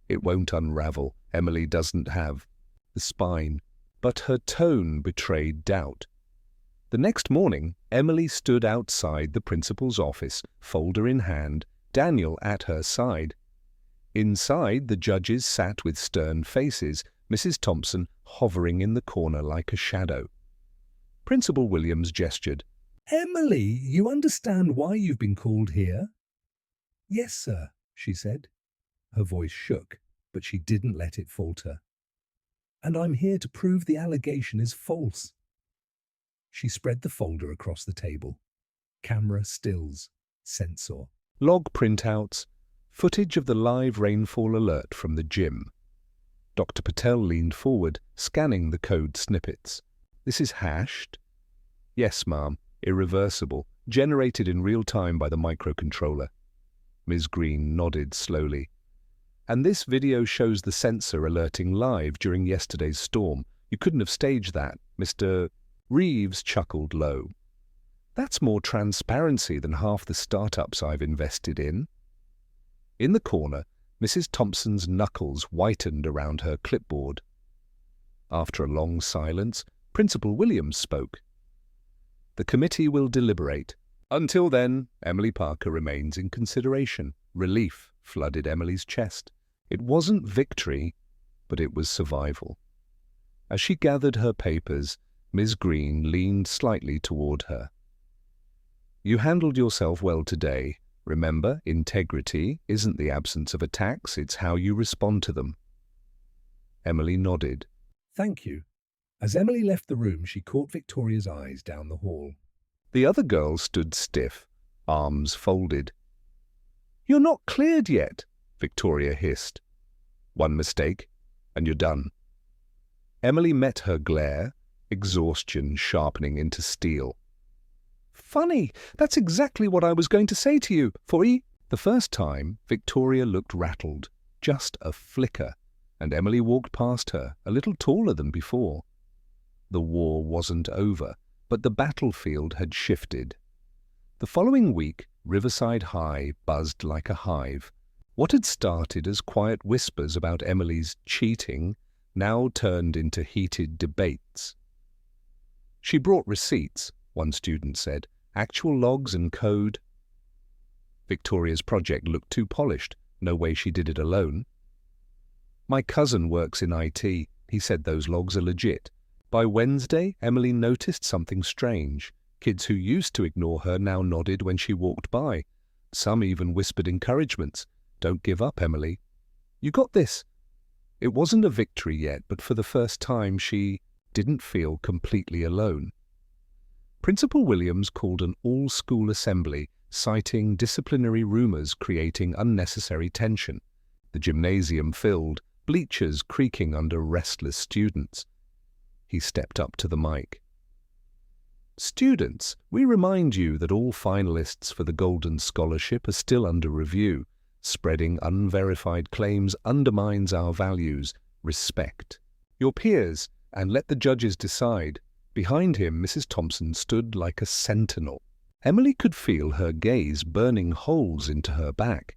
It won't unravel. Emily doesn't have the spine. But her tone betrayed doubt. The next morning, Emily stood outside the principal's office, folder in hand, Daniel at her side. Inside, the judges sat with stern faces, Mrs. Thompson hovering in the corner like a shadow. Principal Williams gestured. Emily, you understand why you've been called here? Yes, sir, she said. Her voice shook, but she didn't let it falter. And I'm here to prove the allegation is false. She spread the folder across the table. Camera stills, sensor. Log printouts, footage of the live rainfall alert from the gym. Dr. Patel leaned forward, scanning the code snippets. This is hashed? Yes, ma'am. Irreversible, generated in real time by the microcontroller. Ms. Green nodded slowly. And this video shows the sensor alerting live during yesterday's storm. You couldn't have staged that. Mr. Reeves chuckled low. That's more transparency than half the startups I've invested in. In the corner, Mrs. Thompson's knuckles whitened around her clipboard. After a long silence, Principal Williams spoke. The committee will deliberate. Until then, Emily Parker remains in consideration. Relief flooded Emily's chest. It wasn't victory, but it was survival. As she gathered her papers, Ms. Green leaned slightly toward her. You handled yourself well today. Remember, integrity isn't the absence of attacks, it's how you respond to them. Emily nodded. Thank you. As Emily left the room, she caught Victoria's eyes down the hall. The other girl stood stiff, arms folded. You're not cleared yet, Victoria hissed. One mistake, and you're done. Emily met her glare, exhaustion sharpening into steel. Funny, that's exactly what I was going to say to you, The first time, Victoria looked rattled, just a flicker, and Emily walked past her, a little taller than before. The war wasn't over, but the battlefield had shifted. The following week, Riverside High buzzed like a hive. What had started as quiet whispers about Emily's cheating now turned into heated debates. She brought receipts, one student said, actual logs and code. Victoria's project looked too polished. No way she did it alone. My cousin works in IT. He said those logs are legit. By Wednesday, Emily noticed something strange. Kids who used to ignore her now nodded when she walked by. Some even whispered encouragements. Don't give up, Emily. You got this. It wasn't a victory yet, but for the first time she didn't feel completely alone. Principal Williams called an all-school assembly, citing disciplinary rumors creating unnecessary tension. The gymnasium filled, bleachers creaking under restless students. He stepped up to the mic. Students, we remind you that all finalists for the Golden Scholarship are still under review. Spreading unverified claims undermines our values. Respect your peers and let the judges decide. Behind him, Mrs. Thompson stood like a sentinel. Emily could feel her gaze burning holes into her back.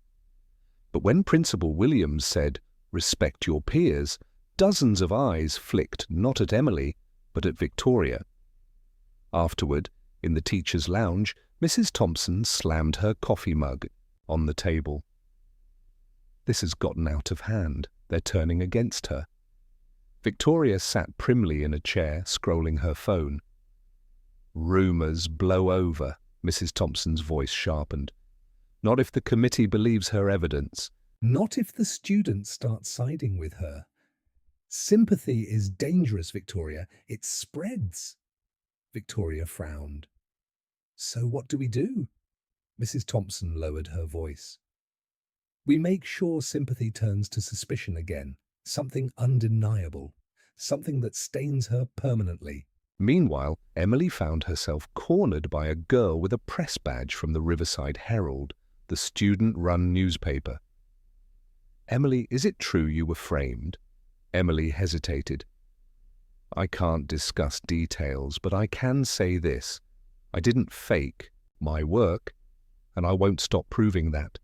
But when Principal Williams said, "Respect your peers," dozens of eyes flicked not at Emily, but at Victoria. Afterward, in the teacher's lounge, Mrs. Thompson slammed her coffee mug on the table. This has gotten out of hand. They're turning against her. Victoria sat primly in a chair, scrolling her phone. Rumors blow over, Mrs. Thompson's voice sharpened. Not if the committee believes her evidence. Not if the students start siding with her. Sympathy is dangerous, Victoria. It spreads. Victoria frowned. So what do we do? Mrs. Thompson lowered her voice. We make sure sympathy turns to suspicion again. Something undeniable. Something that stains her permanently. Meanwhile, Emily found herself cornered by a girl with a press badge from the Riverside Herald, the student-run newspaper. Emily, is it true you were framed? Emily hesitated. I can't discuss details, but I can say this. I didn't fake my work, and I won't stop proving that.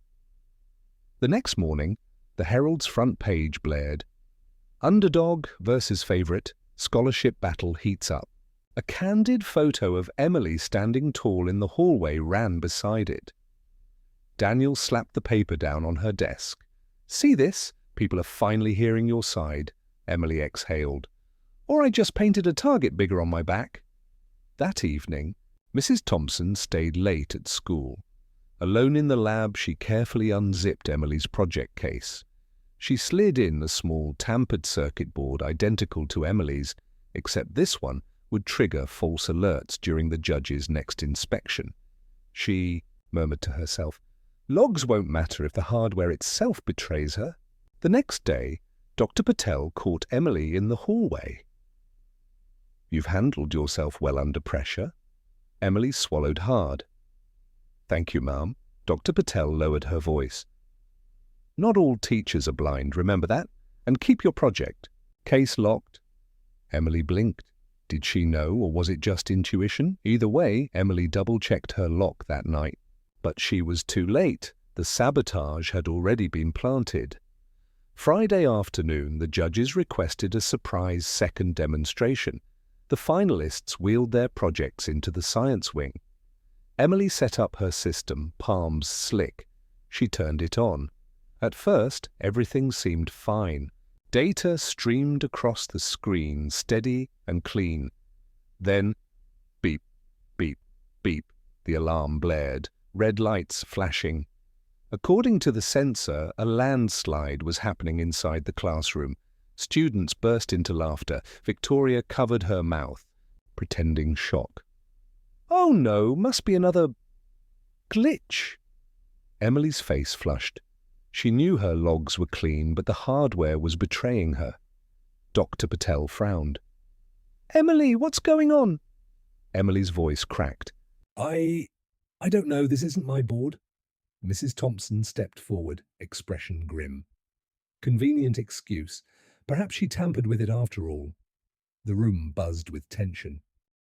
The next morning, the Herald's front page blared. Underdog versus favorite, scholarship battle heats up. A candid photo of Emily standing tall in the hallway ran beside it. Daniel slapped the paper down on her desk. See this? People are finally hearing your side, Emily exhaled. Or I just painted a target bigger on my back. That evening, Mrs. Thompson stayed late at school. Alone in the lab, she carefully unzipped Emily's project case. She slid in a small tampered circuit board identical to Emily's, except this one would trigger false alerts during the judge's next inspection. She murmured to herself, logs won't matter if the hardware itself betrays her. The next day, Dr. Patel caught Emily in the hallway. You've handled yourself well under pressure. Emily swallowed hard. Thank you, ma'am. Dr. Patel lowered her voice. Not all teachers are blind, remember that? And keep your project. Case locked. Emily blinked. Did she know, or was it just intuition? Either way, Emily double-checked her lock that night. But she was too late. The sabotage had already been planted. Friday afternoon, the judges requested a surprise second demonstration. The finalists wheeled their projects into the science wing. Emily set up her system, palms slick. She turned it on. At first, everything seemed fine. Data streamed across the screen, steady and clean. Then, beep, beep, beep, the alarm blared, red lights flashing. According to the sensor, a landslide was happening inside the classroom. Students burst into laughter. Victoria covered her mouth, pretending shock. Oh no, must be another glitch. Emily's face flushed. She knew her logs were clean, but the hardware was betraying her. Dr. Patel frowned. Emily, what's going on? Emily's voice cracked. I don't know, this isn't my board. Mrs. Thompson stepped forward, expression grim. Convenient excuse. Perhaps she tampered with it after all. The room buzzed with tension.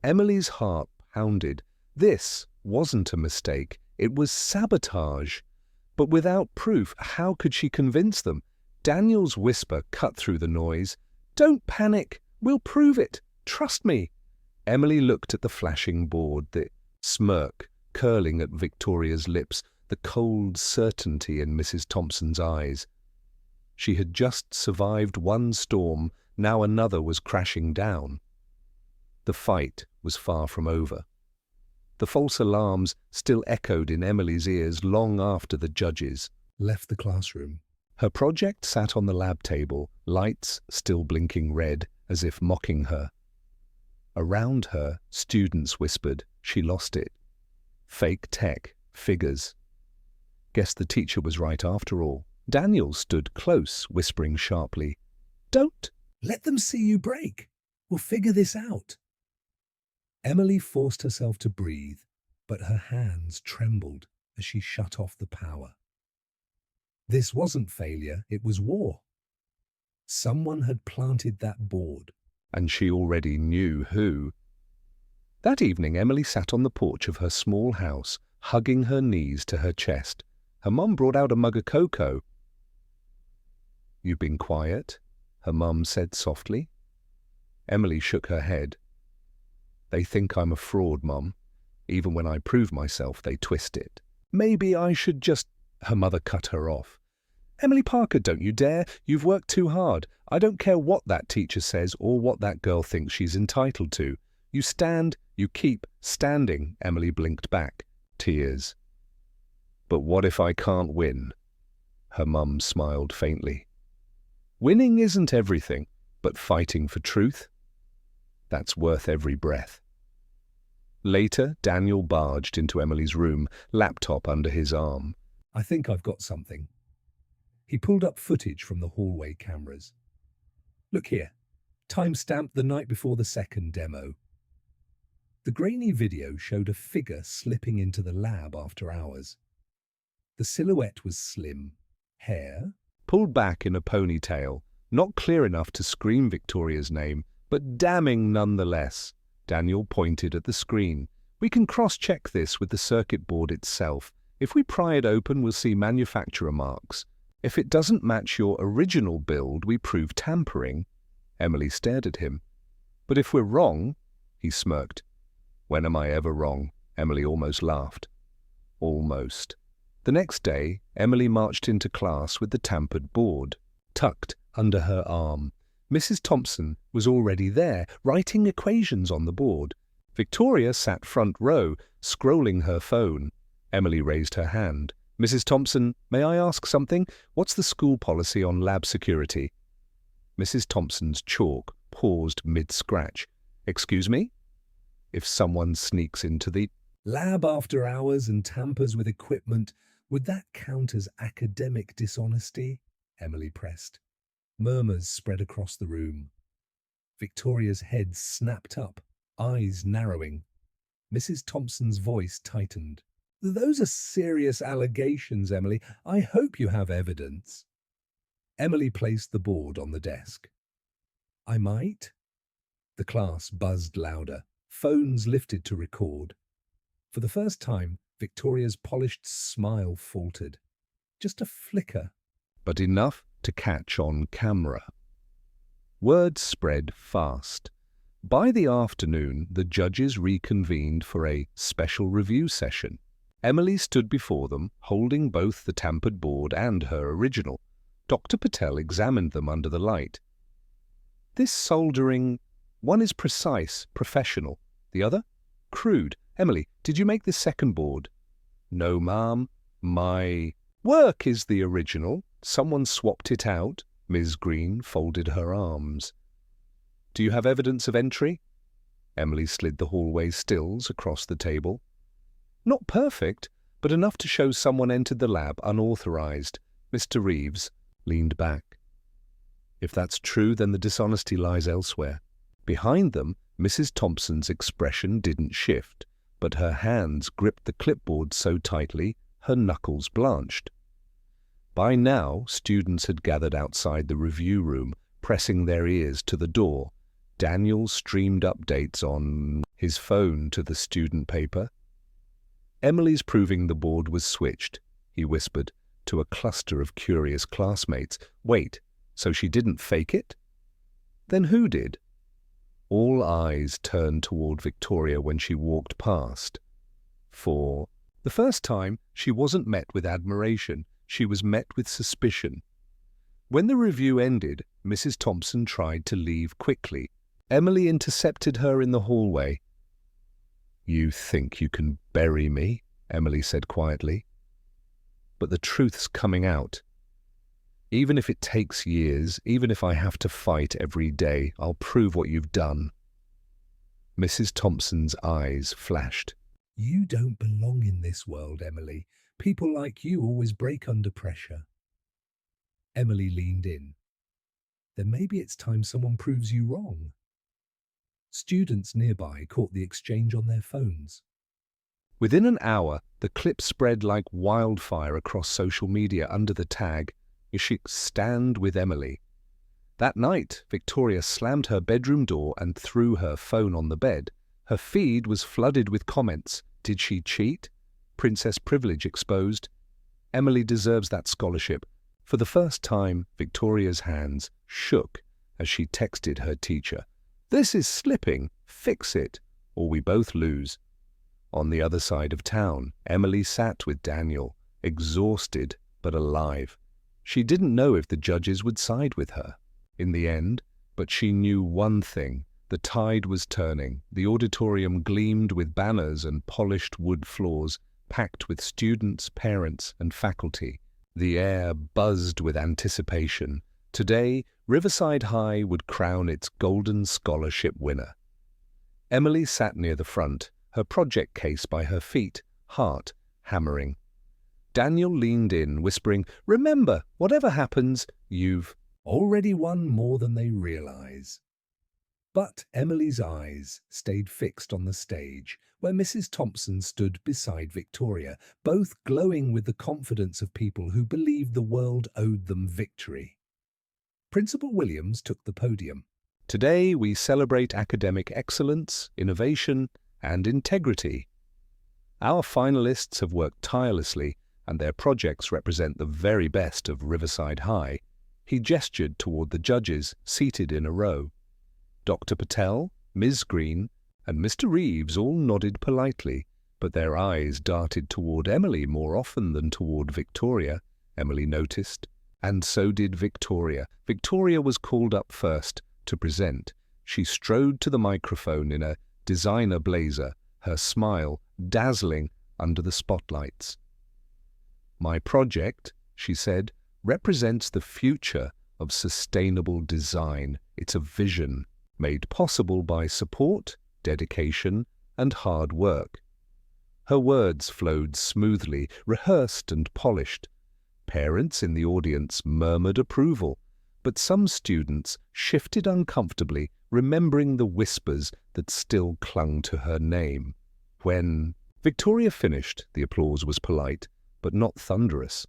Emily's heart pounded. This wasn't a mistake. It was sabotage. But without proof, how could she convince them? Daniel's whisper cut through the noise. "Don't panic. We'll prove it. Trust me." Emily looked at the flashing board, the smirk curling at Victoria's lips, the cold certainty in Mrs. Thompson's eyes. She had just survived one storm, now another was crashing down. The fight was far from over. The false alarms still echoed in Emily's ears long after the judges Left the classroom. Her project sat on the lab table, lights still blinking red, as if mocking her. Around her, students whispered, she lost it. Fake tech, figures. Guess the teacher was right after all. Daniel stood close, whispering sharply, "Don't!" Let them see you break. We'll figure this out. Emily forced herself to breathe, but her hands trembled as she shut off the power. This wasn't failure, it was war. Someone had planted that board. And she already knew who. That evening, Emily sat on the porch of her small house, hugging her knees to her chest. Her mum brought out a mug of cocoa. "You've been quiet," her mum said softly. Emily shook her head. "They think I'm a fraud, Mum. Even when I prove myself, they twist it. Maybe I should just—" Her mother cut her off. "Emily Parker, don't you dare. You've worked too hard. I don't care what that teacher says or what that girl thinks she's entitled to. You stand, you keep standing," Emily blinked back, tears. "But what if I can't win?" Her mum smiled faintly. "Winning isn't everything, but fighting for truth? That's worth every breath." Later, Daniel barged into Emily's room, laptop under his arm. "I think I've got something." He pulled up footage from the hallway cameras. "Look here, timestamped the night before the second demo." The grainy video showed a figure slipping into the lab after hours. The silhouette was slim. Hair Pulled back in a ponytail, not clear enough to scream Victoria's name, but damning nonetheless. Daniel pointed at the screen. "We can cross-check this with the circuit board itself. If we pry it open, we'll see manufacturer marks. If it doesn't match your original build, we prove tampering." Emily stared at him. "But if we're wrong," he smirked. "When am I ever wrong?" Emily almost laughed. Almost. The next day, Emily marched into class with the tampered board, tucked under her arm. Mrs. Thompson was already there, writing equations on the board. Victoria sat front row, scrolling her phone. Emily raised her hand. "Mrs. Thompson, may I ask something? What's the school policy on lab security?" Mrs. Thompson's chalk paused mid-scratch. "Excuse me? If someone sneaks into the lab after hours and tampers with equipment, would that count as academic dishonesty?" Emily pressed. Murmurs spread across the room. Victoria's head snapped up, eyes narrowing. Mrs. Thompson's voice tightened. "Those are serious allegations, Emily. I hope you have evidence." Emily placed the board on the desk. "I might?" The class buzzed louder. Phones lifted to record. For the first time, Victoria's polished smile faltered. Just a flicker. But enough to catch on camera. Word spread fast. By the afternoon, the judges reconvened for a special review session. Emily stood before them, holding both the tampered board and her original. Dr. Patel examined them under the light. "This soldering, one is precise, professional. The other? Crude. Emily, did you make this second board?" "No, ma'am. My work is the original. Someone swapped it out." Ms. Green folded her arms. "Do you have evidence of entry?" Emily slid the hallway stills across the table. "Not perfect, but enough to show someone entered the lab unauthorized." Mr. Reeves leaned back. "If that's true, then the dishonesty lies elsewhere." Behind them, Mrs. Thompson's expression didn't shift, but her hands gripped the clipboard so tightly, her knuckles blanched. By now, students had gathered outside the review room, pressing their ears to the door. Daniel streamed updates on his phone to the student paper. Emily's proving the board was switched, he whispered to a cluster of curious classmates. Wait, so she didn't fake it? Then who did? All eyes turned toward Victoria when she walked past. For the first time, she wasn't met with admiration, she was met with suspicion. When the review ended, Mrs. Thompson tried to leave quickly. Emily intercepted her in the hallway. "You think you can bury me?" Emily said quietly. "But the truth's coming out. Even if it takes years, even if I have to fight every day, I'll prove what you've done." Mrs. Thompson's eyes flashed. You don't belong in this world, Emily. People like you always break under pressure. Emily leaned in. Then maybe it's time someone proves you wrong. Students nearby caught the exchange on their phones. Within an hour, the clip spread like wildfire across social media under the tag, "You should stand with Emily." That night, Victoria slammed her bedroom door and threw her phone on the bed. Her feed was flooded with comments. Did she cheat? Princess privilege exposed. Emily deserves that scholarship. For the first time, Victoria's hands shook as she texted her teacher. "This is slipping. Fix it, or we both lose." On the other side of town, Emily sat with Daniel, exhausted but alive. She didn't know if the judges would side with her in the end, but she knew one thing. The tide was turning. The auditorium gleamed with banners and polished wood floors, packed with students, parents, and faculty. The air buzzed with anticipation. Today, Riverside High would crown its Golden Scholarship winner. Emily sat near the front, her project case by her feet, heart hammering. Daniel leaned in, whispering, "Remember, whatever happens, you've already won more than they realize." But Emily's eyes stayed fixed on the stage, where Mrs. Thompson stood beside Victoria, both glowing with the confidence of people who believed the world owed them victory. Principal Williams took the podium. Today we celebrate academic excellence, innovation, and integrity. Our finalists have worked tirelessly, and their projects represent the very best of Riverside High. He gestured toward the judges, seated in a row. Dr. Patel, Ms. Green, and Mr. Reeves all nodded politely, but their eyes darted toward Emily more often than toward Victoria, Emily noticed. And so did Victoria. Victoria was called up first to present. She strode to the microphone in a designer blazer, her smile dazzling under the spotlights. "My project," she said, "represents the future of sustainable design. It's a vision made possible by support, dedication, and hard work." Her words flowed smoothly, rehearsed and polished. Parents in the audience murmured approval, but some students shifted uncomfortably, remembering the whispers that still clung to her name. When Victoria finished, the applause was polite, but not thunderous.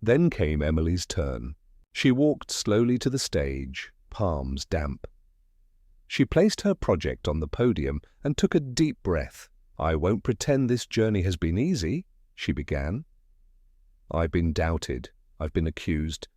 Then came Emily's turn. She walked slowly to the stage, palms damp. She placed her project on the podium and took a deep breath. "I won't pretend this journey has been easy," she began. "I've been doubted. I've been accused.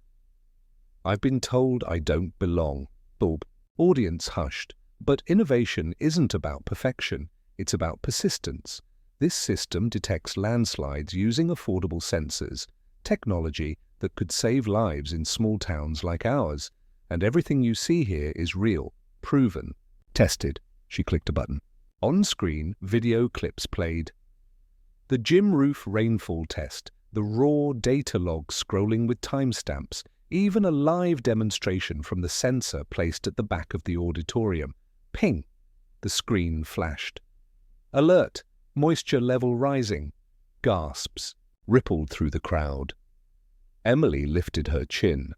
I've been told I don't belong." Bulb. Audience hushed. But innovation isn't about perfection. It's about persistence. This system detects landslides using affordable sensors, technology that could save lives in small towns like ours. And everything you see here is real, proven, tested. She clicked a button. On screen, video clips played. The gym roof rainfall test, the raw data log scrolling with timestamps, even a live demonstration from the sensor placed at the back of the auditorium. Ping! The screen flashed. Alert! Moisture level rising. Gasps rippled through the crowd. Emily lifted her chin.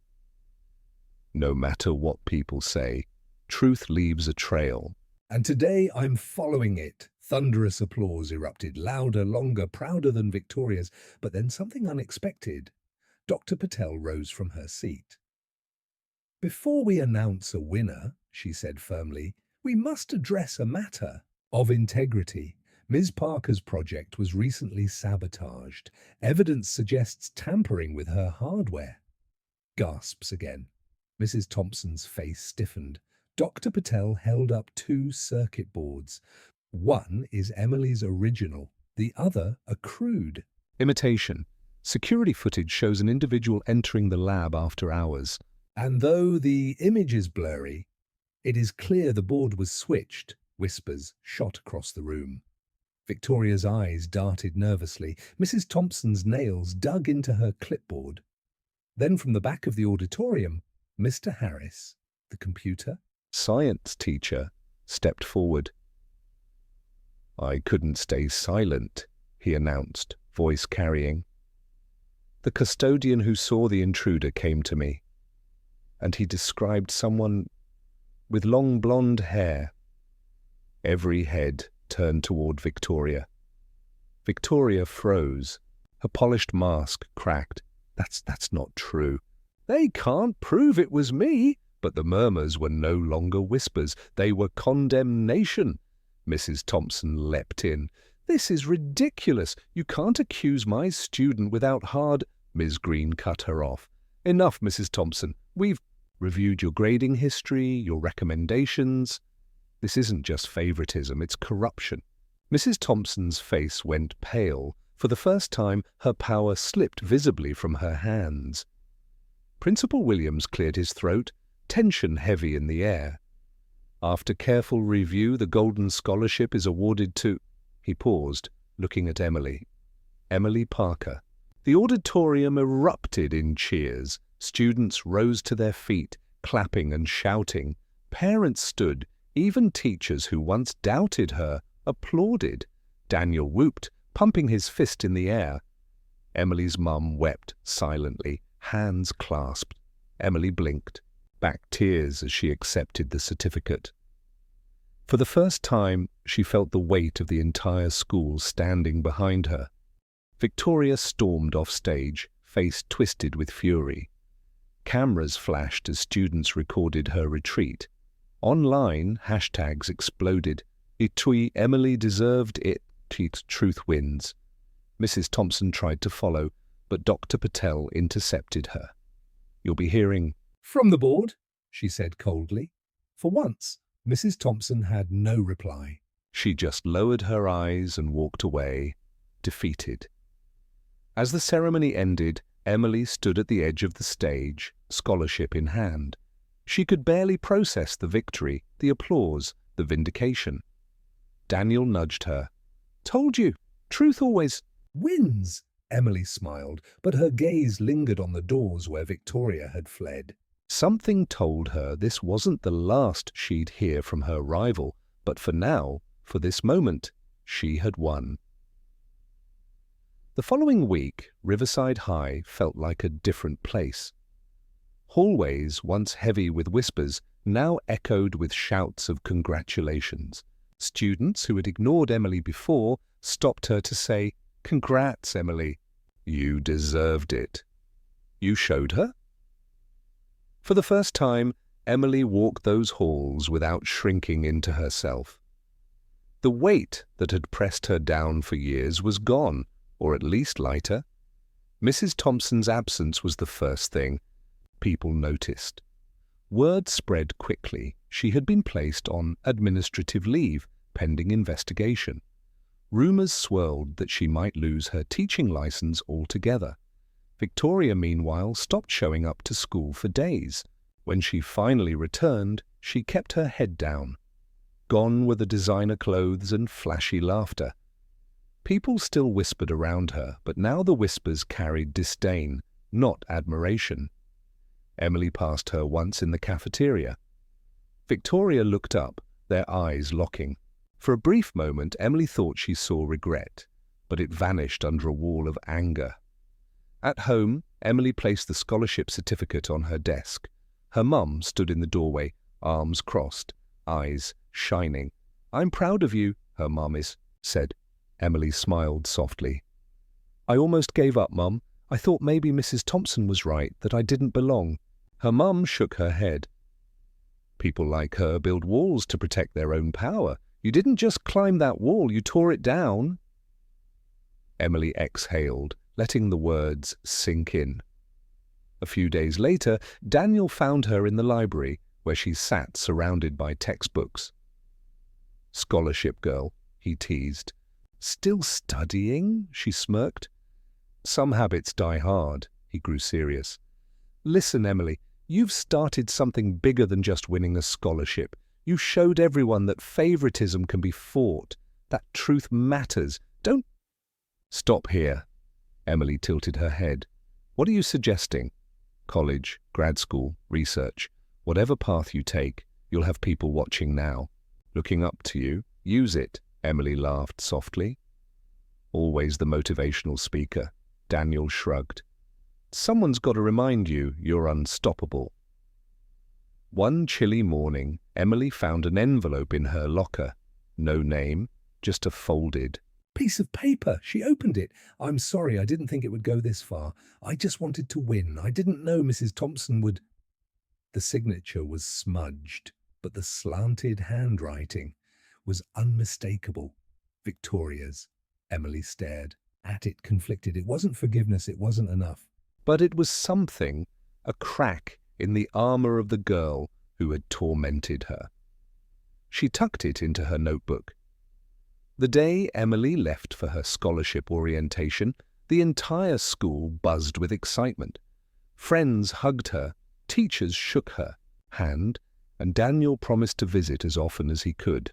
No matter what people say, truth leaves a trail. And today I'm following it. Thunderous applause erupted, louder, longer, prouder than Victoria's. But then something unexpected. Dr. Patel rose from her seat. Before we announce a winner, she said firmly, we must address a matter of integrity. Ms. Parker's project was recently sabotaged. Evidence suggests tampering with her hardware. Gasps again. Mrs. Thompson's face stiffened. Dr. Patel held up two circuit boards. One is Emily's original, the other a crude. Imitation. Security footage shows an individual entering the lab after hours. And though the image is blurry, it is clear the board was switched. Whispers shot across the room. Victoria's eyes darted nervously. Mrs. Thompson's nails dug into her clipboard. Then from the back of the auditorium, Mr. Harris, the computer Science teacher, stepped forward. I couldn't stay silent, he announced, voice carrying. The custodian who saw the intruder came to me, and he described someone with long blonde hair. Every head turned toward Victoria. Victoria froze. Her polished mask cracked. That's not true. They can't prove it was me. But the murmurs were no longer whispers. They were condemnation. Mrs. Thompson leapt in. This is ridiculous. You can't accuse my student without hard... Ms. Green cut her off. Enough, Mrs. Thompson. We've reviewed your grading history, your recommendations. This isn't just favoritism, it's corruption. Mrs. Thompson's face went pale. For the first time, her power slipped visibly from her hands. Principal Williams cleared his throat, tension heavy in the air. After careful review, the Golden Scholarship is awarded to... He paused, looking at Emily. Emily Parker. The auditorium erupted in cheers. Students rose to their feet, clapping and shouting. Parents stood. Even teachers who once doubted her applauded. Daniel whooped, pumping his fist in the air. Emily's mum wept silently, hands clasped. Emily blinked, back tears as she accepted the certificate. For the first time, she felt the weight of the entire school standing behind her. Victoria stormed off stage, face twisted with fury. Cameras flashed as students recorded her retreat. Online, hashtags exploded. Itui Emily deserved it. Truth wins. Mrs. Thompson tried to follow, but Dr. Patel intercepted her. You'll be hearing... From the board, she said coldly. For once, Mrs. Thompson had no reply. She just lowered her eyes and walked away, defeated. As the ceremony ended, Emily stood at the edge of the stage, scholarship in hand. She could barely process the victory, the applause, the vindication. Daniel nudged her. Told you, truth always wins. Emily smiled, but her gaze lingered on the doors where Victoria had fled. Something told her this wasn't the last she'd hear from her rival, but for now, for this moment, she had won. The following week, Riverside High felt like a different place. Hallways, once heavy with whispers, now echoed with shouts of congratulations. Students who had ignored Emily before stopped her to say, "Congrats, Emily. You deserved it." You showed her? For the first time, Emily walked those halls without shrinking into herself. The weight that had pressed her down for years was gone, or at least lighter. Mrs. Thompson's absence was the first thing people noticed. Word spread quickly. She had been placed on administrative leave, pending investigation. Rumors swirled that she might lose her teaching license altogether. Victoria, meanwhile, stopped showing up to school for days. When she finally returned, she kept her head down. Gone were the designer clothes and flashy laughter. People still whispered around her, but now the whispers carried disdain, not admiration. Emily passed her once in the cafeteria. Victoria looked up, their eyes locking. For a brief moment, Emily thought she saw regret, but it vanished under a wall of anger. At home, Emily placed the scholarship certificate on her desk. Her mum stood in the doorway, arms crossed, eyes shining. I'm proud of you, her mum said. Emily smiled softly. I almost gave up, Mum. I thought maybe Mrs. Thompson was right, that I didn't belong. Her mum shook her head. People like her build walls to protect their own power. You didn't just climb that wall, you tore it down. Emily exhaled, letting the words sink in. A few days later, Daniel found her in the library, where she sat surrounded by textbooks. Scholarship girl, he teased. Still studying? She smirked. Some habits die hard, he grew serious. Listen, Emily, you've started something bigger than just winning a scholarship. You showed everyone that favoritism can be fought, that truth matters. Don't... Stop here. Emily tilted her head. What are you suggesting? College, grad school, research. Whatever path you take, you'll have people watching now. Looking up to you. Use it, Emily laughed softly. Always the motivational speaker. Daniel shrugged. Someone's got to remind you you're unstoppable. One chilly morning, Emily found an envelope in her locker. No name, just a folded piece of paper. She opened it. I'm sorry, I didn't think it would go this far. I just wanted to win. I didn't know Mrs. Thompson would... The signature was smudged, but the slanted handwriting was unmistakable. Victoria's. Emily stared at it, conflicted. It wasn't forgiveness, it wasn't enough. But it was something, a crack in the armor of the girl who had tormented her. She tucked it into her notebook. The day Emily left for her scholarship orientation, the entire school buzzed with excitement. Friends hugged her, teachers shook her hand, and Daniel promised to visit as often as he could.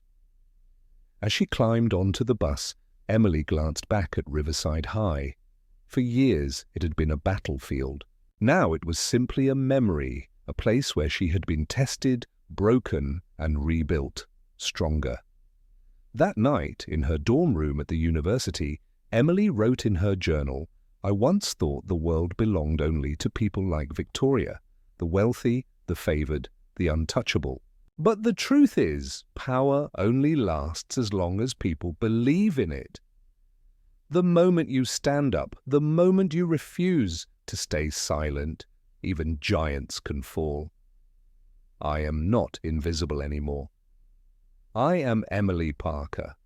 As she climbed onto the bus, Emily glanced back at Riverside High. For years it had been a battlefield. Now it was simply a memory, a place where she had been tested, broken, and rebuilt, stronger. That night, in her dorm room at the university, Emily wrote in her journal, I once thought the world belonged only to people like Victoria, the wealthy, the favored, the untouchable. But the truth is, power only lasts as long as people believe in it. The moment you stand up, the moment you refuse to stay silent, even giants can fall. I am not invisible anymore. I am Emily Parker.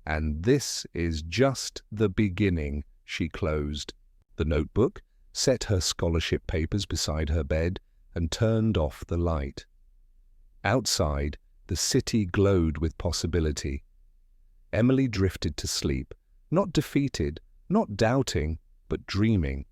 And this is just the beginning, she closed the notebook, set her scholarship papers beside her bed, and turned off the light. Outside, the city glowed with possibility. Emily drifted to sleep, not defeated, not doubting, but dreaming.